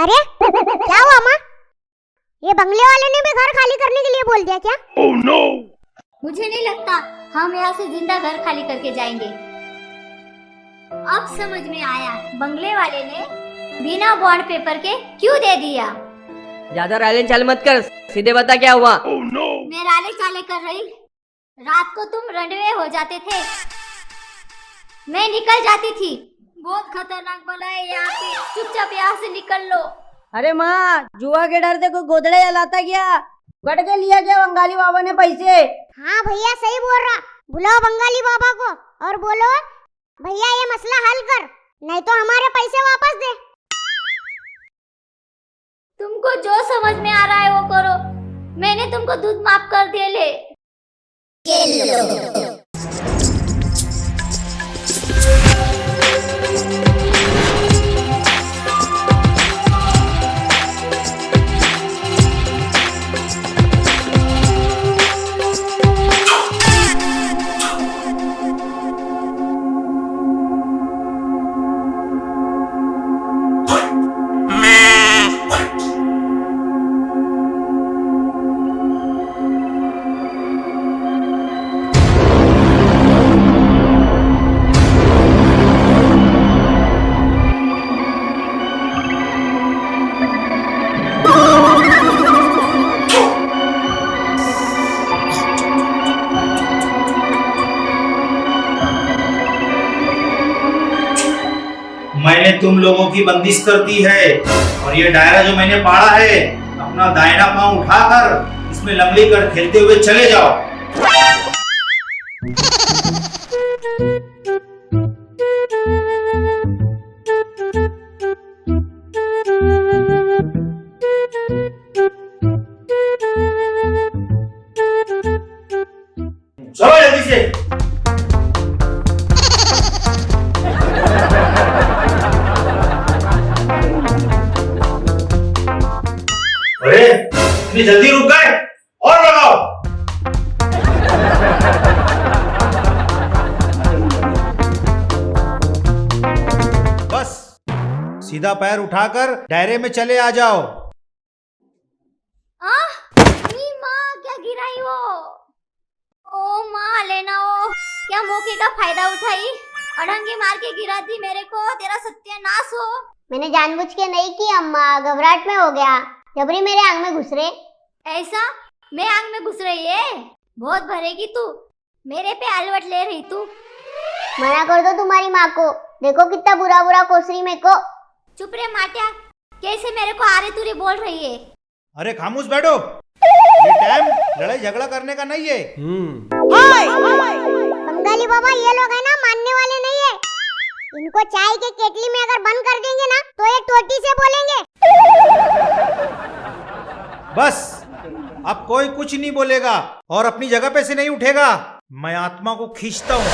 अरे क्या हुआ माँ? ये बंगले वाले ने भी घर खाली करने के लिए बोल दिया क्या? मुझे नहीं लगता हम यहाँ से जिंदा घर खाली करके जाएंगे। अब समझ में आया बंगले वाले ने बिना बॉन्ड पेपर के क्यों दे दिया। ज्यादा रायलन चाल मत कर, सीधे बता क्या हुआ। मैं राले चाले कर रही, रात को तुम रनवे हो जाते थे, मैं निकल जाती थी। बहुत खतरनाक बना है यहाँ पे, चुपचाप यहाँ से निकल लो। अरे माँ, जुआ के डर से कोई गोदड़े जलाता क्या? कट के लिया क्या बंगाली बाबा ने पैसे? हाँ भैया सही बोल रहा। बुलाओ बंगाली बाबा को और बोलो भैया ये मसला हल कर, नहीं तो हमारे पैसे वापस दे। तुमको जो समझ में आ रहा है वो करो, मैंने तुमको दूध माफ कर दिया ले। मैंने तुम लोगों की बंदिश कर दी है और ये दायरा जो मैंने पाड़ा है, अपना दाहिना पांव उठाकर इसमें लंगड़ी कर खेलते हुए चले जाओ। चलो जल्दी से। अरे इतनी जल्दी रुक गए, और लगाओ। बस सीधा पैर उठाकर दायरे में चले आ जाओ। माँ क्या गिराई वो? ओ माँ लेना हो, क्या मौके का फायदा उठाई, अड़ंगे मार के गिरा दी मेरे को, तेरा सत्यानाश हो। मैंने जानबूझ के नहीं की अम्मा, घबराहट में हो गया, जबरी मेरे आंग में घुस रहे। ऐसा? मैं आंग में घुस रही है? बहुत भरेगी तू, मेरे पे अलवट ले रही तू। मना कर दो तुम्हारी माँ को, देखो कितना बुरा बुरा कोस रही मेरे को। चुप रे माटिया, कैसे मेरे को आरे तुरे बोल रही है? अरे खामोश बैठो। ये टाइम लड़ाई झगड़ा करने का नहीं है। बंगाली बाबा ये लोग है ना मानने वाले नहीं है। इनको चाय के केटली में अगर बंद कर देंगे ना तो ये टोटी से बोलेंगे। बस अब कोई कुछ नहीं बोलेगा और अपनी जगह पे से नहीं उठेगा। मैं आत्मा को खींचता हूँ।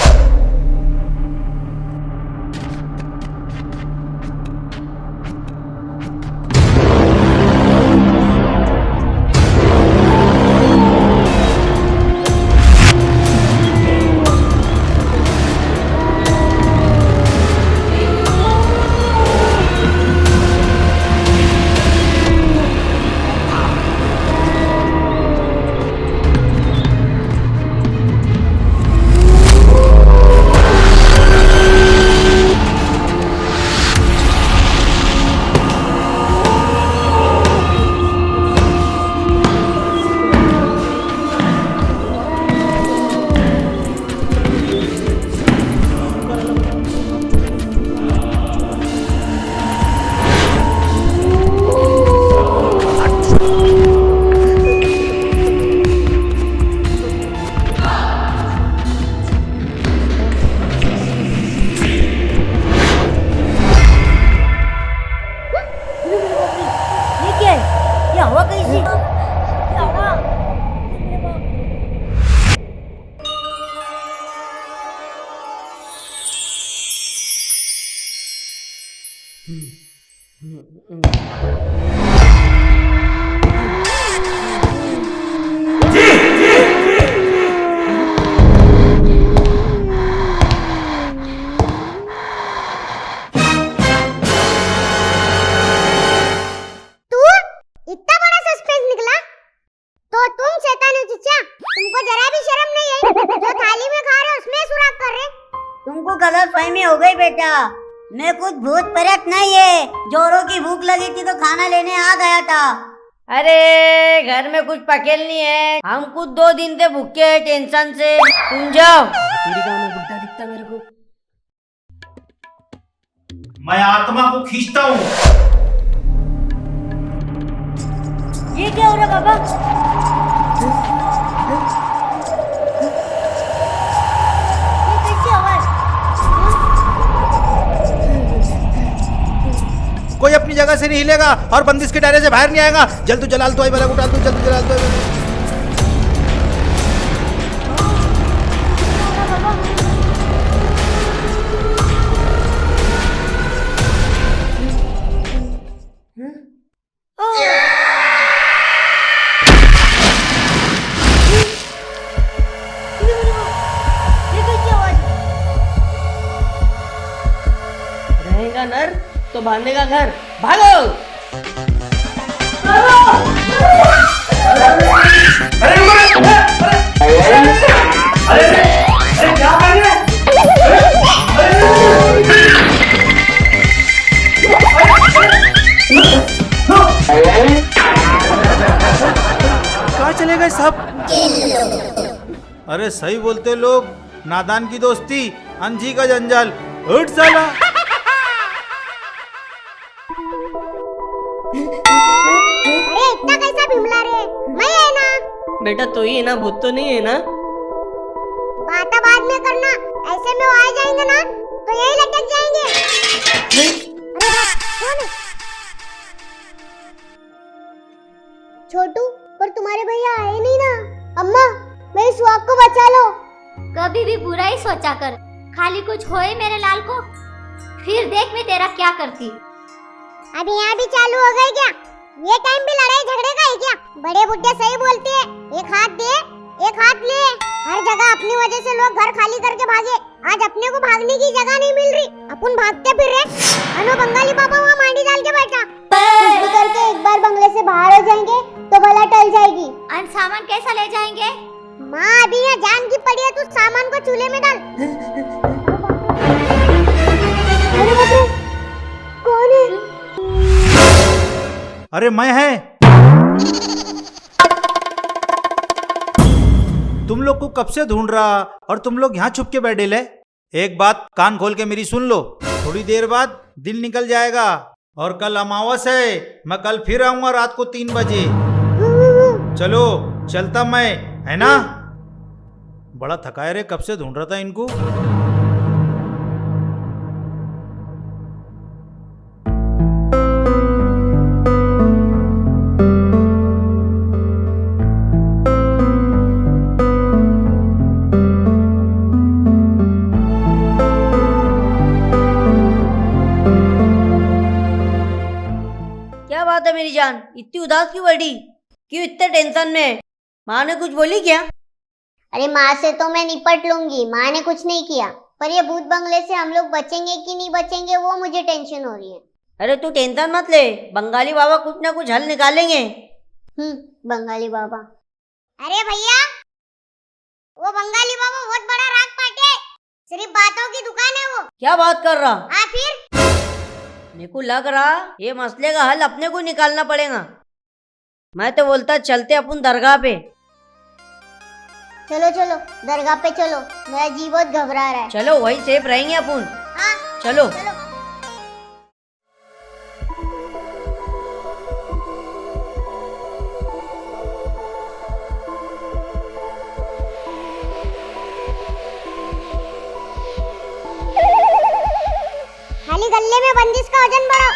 इतना बड़ा सस्पेंस निकला तो तुम शैतानी चचा, तुमको जरा भी शर्म नहीं है? जो थाली में खा रहे हो उसमें सुराख कर रहे। तुमको गलतफहमी हो गई बेटा, मैं कुछ भूत प्रेत नहीं है। जोरों की भूख लगी थी तो खाना लेने आ गया था। अरे घर में कुछ पकेल नहीं है, हम खुद 2 दिन से भूखे हैं टेंशन से। तुम जाओ। तेरी कहाँ में बुड्ढा दिखता मेरे को? मैं आत्मा को खींचता हूँ। ये क्या हो रहा बाबा? ये कैसी आवाज? कोई अपनी जगह से नहीं हिलेगा और बंदिश के दायरे से बाहर नहीं आएगा। जल्द जलाल तो बला उठा दो, जल्द जलाल तो। रहेगा नर तो बांधेगा घर। भागो! कहाँ चले गए सब? अरे सही बोलते लोग, नादान की दोस्ती, अंधी का जंजाल। उठ साला। अरे इतना कैसा भीमला रे? मैं है ना। बेटा तू ही है ना, भूत तो नहीं है ना? बात बाद में करना, ऐसे में वो आ जाएंगे ना तो यही लटक जाएंगे। अरे बाप, कौन है? छोटू, पर तुम्हारे भैया आए नहीं ना। अम्मा, मेरी सुहाग को बचा लो। कभी भी बुरा ही सोचा कर, खाली कुछ होए मेरे लाल को, फिर देख मैं तेरा क्या करती। अभी यहाँ भी चालू हो गई क्या? ये टाइम भी लड़ाई झगड़े का है क्या? बड़े बुड्ढे सही बोलते हैं, एक हाथ दे एक हाथ ले। हर जगह अपनी वजह से लोग घर खाली करके भागे, आज अपने को भागने की जगह नहीं मिल रही, अपन भागते फिर रहे। अनु बंगाली पापा वहाँ मांडी डाल के बैठा। कुछ भी करके एक बार बंगले से बाहर हो जाएंगे तो बला टल जाएगी। अन सामान कैसा ले जाएंगे? माँ अभी यहाँ जान की पड़ी है, तू सामान को चूल्हे में डाल। अरे बाप रे, कौन है? अरे मैं है। तुम लोग को कब से ढूंढ रहा और तुम लोग यहाँ छुप के बैठे ले। एक बात कान खोल के मेरी सुन लो, थोड़ी देर बाद दिन निकल जाएगा और कल अमावस है। मैं कल फिर आऊंगा रात को 3 बजे। चलो चलता मैं, है ना? बड़ा थकाया रे, कब से ढूंढ रहा था इनको। क्या बात है मेरी जान, इतनी उदास क्यों बड़ी? क्यों इतने टेंशन में? माँ ने कुछ बोली क्या? अरे माँ से तो मैं निपट लूंगी, माँ ने कुछ नहीं किया, पर ये भूत बंगले से हम लोग बचेंगे कि नहीं बचेंगे वो मुझे टेंशन हो रही है। अरे तू टेंशन मत ले, बंगाली बाबा कुछ ना कुछ हल निकालेंगे। बंगाली बाबा। अरे भैया, वो बंगाली बाबा बहुत बड़ा राग पाटे, सिर्फ बातों की दुकान है वो। क्या बात कर रहा? हाँ फिर मेरे को लग रहा ये मसले का हल अपने को निकालना पड़ेगा। मैं तो बोलता चलते अपन दरगाह पे। चलो चलो दरगाह पे चलो, मेरा जी बहुत घबरा रहा है। चलो वही सेफ रहेंगे अपन। हाँ चलो। चलो। खाली गले में बंदिश का वजन बढ़ाओ,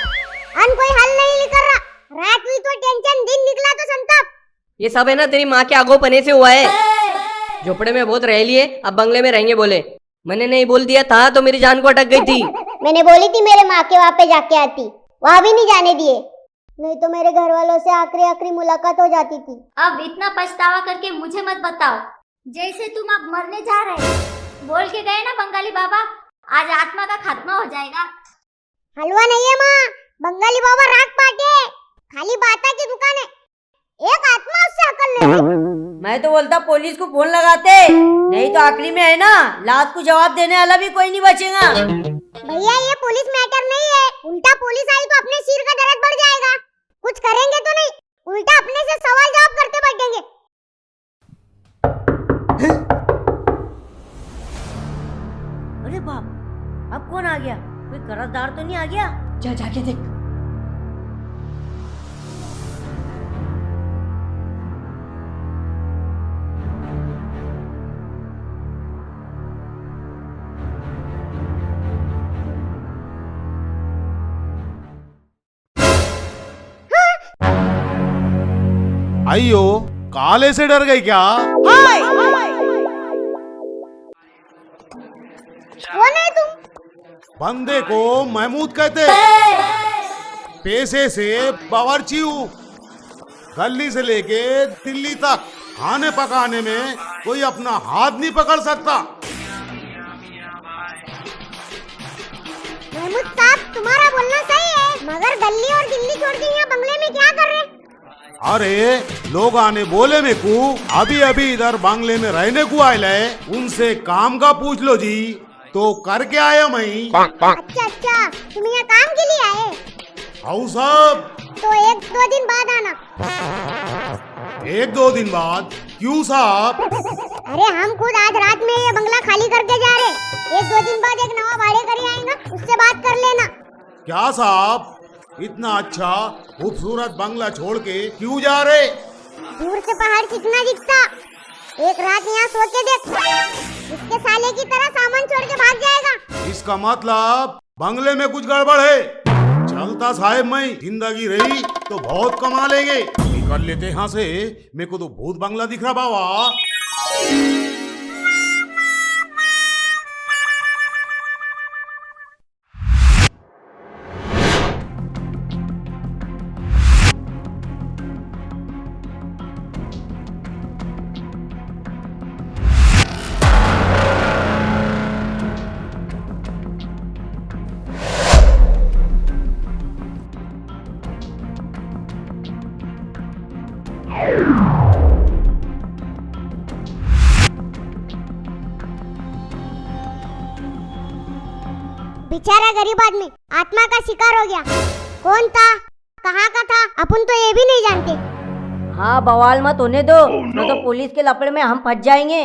अन कोई हल नहीं कर रहा। रात हुई तो टेंशन, दिन निकला तो संताप। ये सब है ना तेरी माँ के आगो पने से हुआ है। झोपड़े में बहुत रह लिए, अब बंगले में रहेंगे बोले। मैंने नहीं बोल दिया था तो मेरी जान को अटक गई थी। मैंने बोली थी मेरे माँ के वहाँ पे जाके आती, वहाँ भी नहीं जाने दिए, नहीं तो मेरे घर वालों से आखिरी आखिरी मुलाकात हो जाती थी। अब इतना पछतावा करके मुझे मत बताओ, जैसे तुम अब मरने जा रहे हो। बोल के गए ना बंगाली बाबा, आज आत्मा का खात्मा हो जाएगा। हलवा नहीं है माँ, बंगाली बाबा राग पाटे, खाली बाता की दुकान है, एक आत्मा उससे अकल नहीं। मैं तो बोलता पुलिस को फोन लगाते, नहीं तो आखिरी में है ना लात को जवाब देने वाला भी कोई नहीं बचेगा। भैया ये पुलिस मैटर नहीं है, उल्टा पुलिस आई तो अपने सिर का दर्द बढ़ जाएगा। कुछ करेंगे तो नहीं, उल्टा अपने से सवाल जवाब करते बैठेंगे। अरे बाप, अब कौन आ गया? कोई कर्जदार तो नहीं आ गया? जा जाके देख। आइयो, काले से डर गई क्या? कौन है तुम? बंदे को महमूद कहते, पैसे से बावर्ची हूँ। गली से लेके दिल्ली तक खाने पकाने में कोई अपना हाथ नहीं पकड़ सकता। महमूद साहब तुम्हारा बोलना सही है, मगर गली और दिल्ली छोड़ के यहाँ बंगले में क्या कर रहे? अरे लोग आने बोले में को अभी अभी इधर बंगले में रहने को आए ले, उनसे काम का पूछ लो जी। तो करके आया मैं। अच्छा अच्छा, तुम यहाँ काम के लिए आए? हाउ साहब। तो 1-2 दिन बाद आना। 1-2 दिन बाद? क्यों साहब? अरे हम खुद आज रात में ये बंगला खाली करके जा रहे, 1-2 दिन बाद एक नवा भाड़ेकरी आएगा, उससे बात कर लेना। क्या साहब, इतना अच्छा खूबसूरत बंगला छोड़ के क्यों जा रहे? दूर से पहाड़ कितना दिखता, एक रात यहाँ सो के देख, इसके साले की तरह सामान छोड़ के भाग जाएगा। इसका मतलब बंगले में कुछ गड़बड़ है। चलता साहब, मैं जिंदगी रही तो बहुत कमा लेंगे। निकल लेते यहाँ से, मेरे को तो भूत बंगला दिख रहा बाबा। बेचारा गरीब आदमी आत्मा का शिकार हो गया। कौन था, कहाँ का था, अपन तो ये भी नहीं जानते। हाँ बवाल मत होने दो, नहीं तो पुलिस के लपड़ में हम फंस जाएंगे।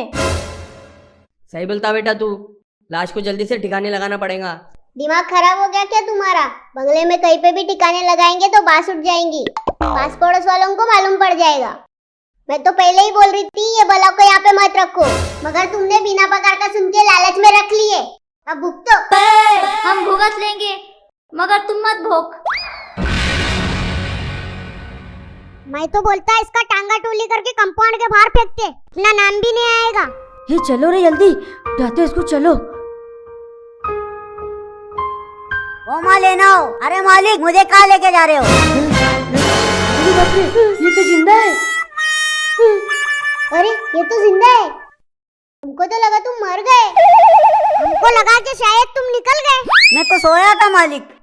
सही बोलता बेटा तू, लाश को जल्दी से ठिकाने लगाना पड़ेगा। दिमाग खराब हो गया क्या तुम्हारा? बंगले में कहीं पे भी ठिकाने लगाएंगे तो बात उठ जाएंगी, पास पड़ोस वालों को मालूम पड़ जाएगा। मैं तो पहले ही बोल रही थी ये बला को यहाँ पे मत रखो, मगर तुमने बिना पगार का सुन के लालच में रख लिए। अब भुगतो। हम भुगत लेंगे मगर तुम मत भोग। मैं तो बोलता इसका टांगा टोली करके कंपाउंड के बाहर फेंकते, अपना नाम भी नहीं आएगा। ये चलो रे जल्दी, उठाते इसको, चलो। वो माँ लेना हो। अरे मालिक, मुझे कहाँ लेके जा रहे हो? अरे बाप रे, ये तो जिंदा है। अरे ये तो जिंदा है। हमको तो लगा तुम मर गए, हमको लगा कि शायद तुम निकल गए। मैं तो सोया था मालिक।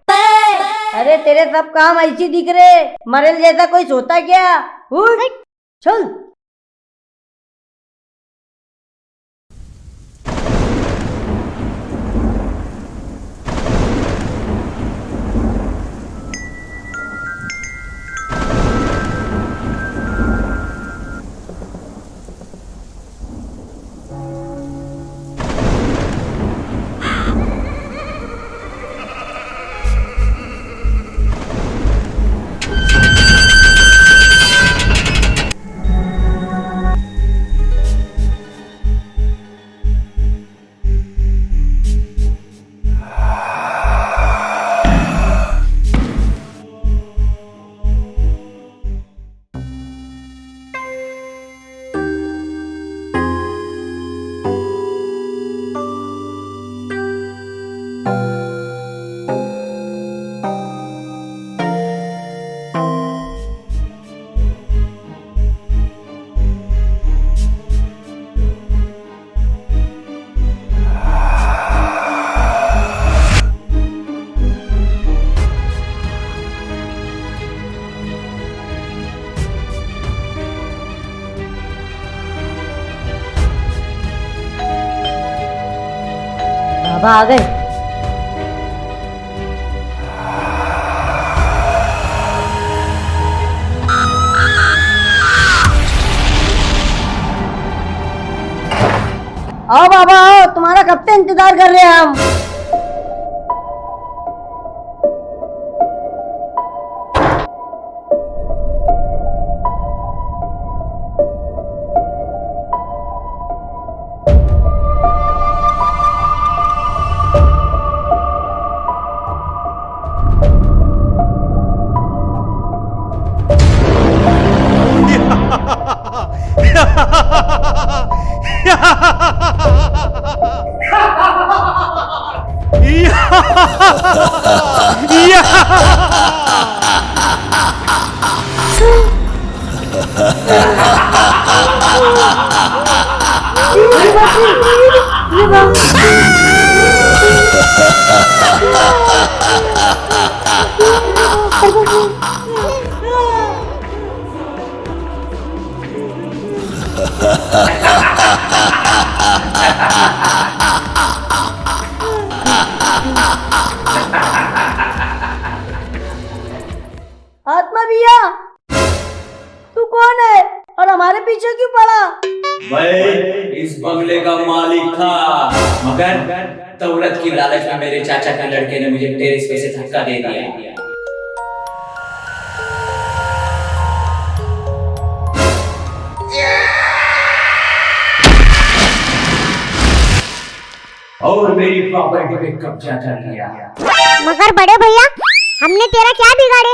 अरे तेरे सब काम ऐसे दिख रहे, मरल जैसा कोई सोता क्या? उठ, चल। बाबा आ गए। आओ बाबा आओ, तुम्हारा कब से इंतजार कर रहे हैं हम। आत्मा भैया, तू कौन है और हमारे पीछे क्यों पड़ा? मैं इस बंगले का मालिक था, मगर दौलत की लालच में मेरे चाचा के लड़के ने मुझे टेरेस पे से धक्का दे दिया। और मेरी प्रॉपर्टी पे कब्जा कर लिया। मगर बड़े भैया, हमने तेरा क्या बिगाड़े?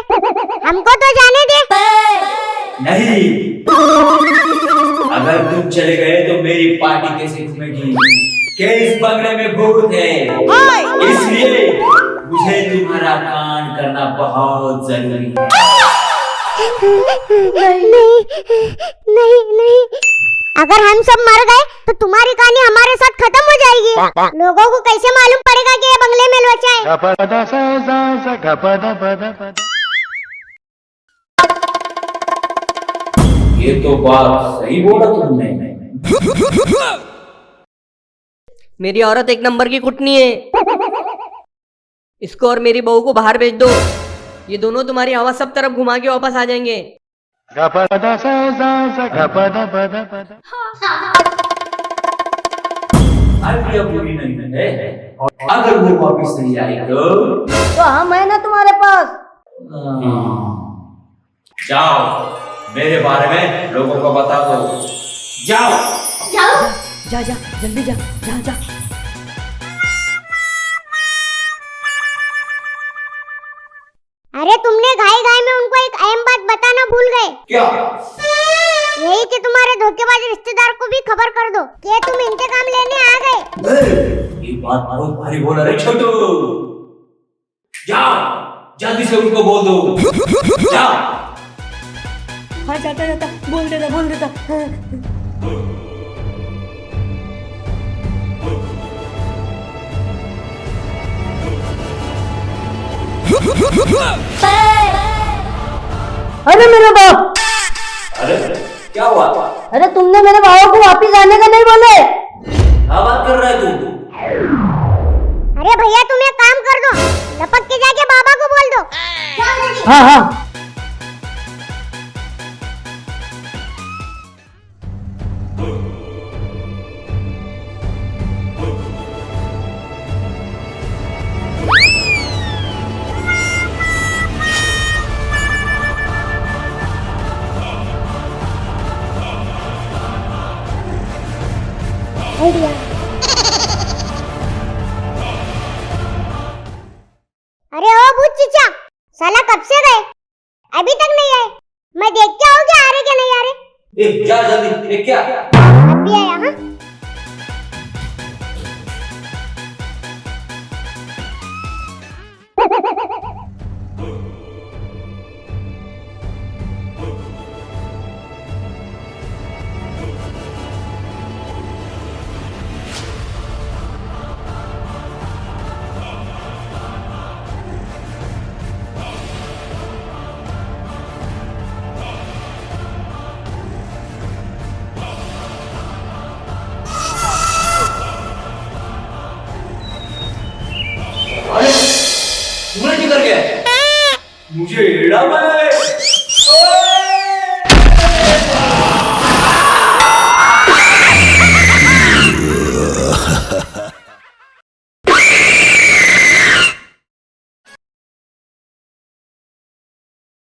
हमको तो जाने दे। नहीं, अगर तुम चले गए तो मेरी पार्टी कैसे घूमेगी? के इस बंगले में भूत है, इसलिए मुझे तुम्हारा कान करना बहुत जरूरी है। नहीं, अगर हम सब मर गए तो तुम्हारी कहानी हमारे साथ खत्म हो जाएगी। लोगों को कैसे मालूम पड़ेगा कि ये बंगले में लोचा है? ये तो बात सही बोला तुमने। मेरी औरत एक नंबर की कुटनी है, इसको और मेरी बहू को बाहर भेज दो। ये दोनों तुम्हारी हवा सब तरफ घुमा के वापस आ जाएंगे। आइडिया पूरी नहीं है, और अगर वो वापस नहीं आई तो हम है ना तुम्हारे पास। जाओ, मेरे बारे में लोगों को बता दो। जाओ जाओ। जा जा जल्दी जा जा जा। अरे तुमने घाई घाई में उनको एक अहम बात बताना भूल गए। क्या? यही कि तुम्हारे धोखेबाज रिश्तेदार को भी खबर कर दो कि तुम इंतकाम लेने आ गए। ये बात बहुत भारी बोला रे छोटू। जाओ जल्दी से उनको बोल दो। जाओ। हाँ जाता जाता बोल देता हाँ। अरे मेरे बाप, अरे क्या हुआ? अरे तुमने मेरे बाबा को वापिस आने का नहीं बोले। क्या बात कर रहा है तू? अरे भैया तुम एक काम कर दो, लपक के जाके बाबा को बोल दो। हाँ हाँ अरे ओ भूत चीचा, साला कब से गए? अभी तक नहीं आए। मैं देख के आओ क्या आ रहे क्या नहीं आ रहे। ए जा जल्दी। ए क्या? अभी आया हाँ। सूरज निकल गया। मुझे एड़ा बनाए।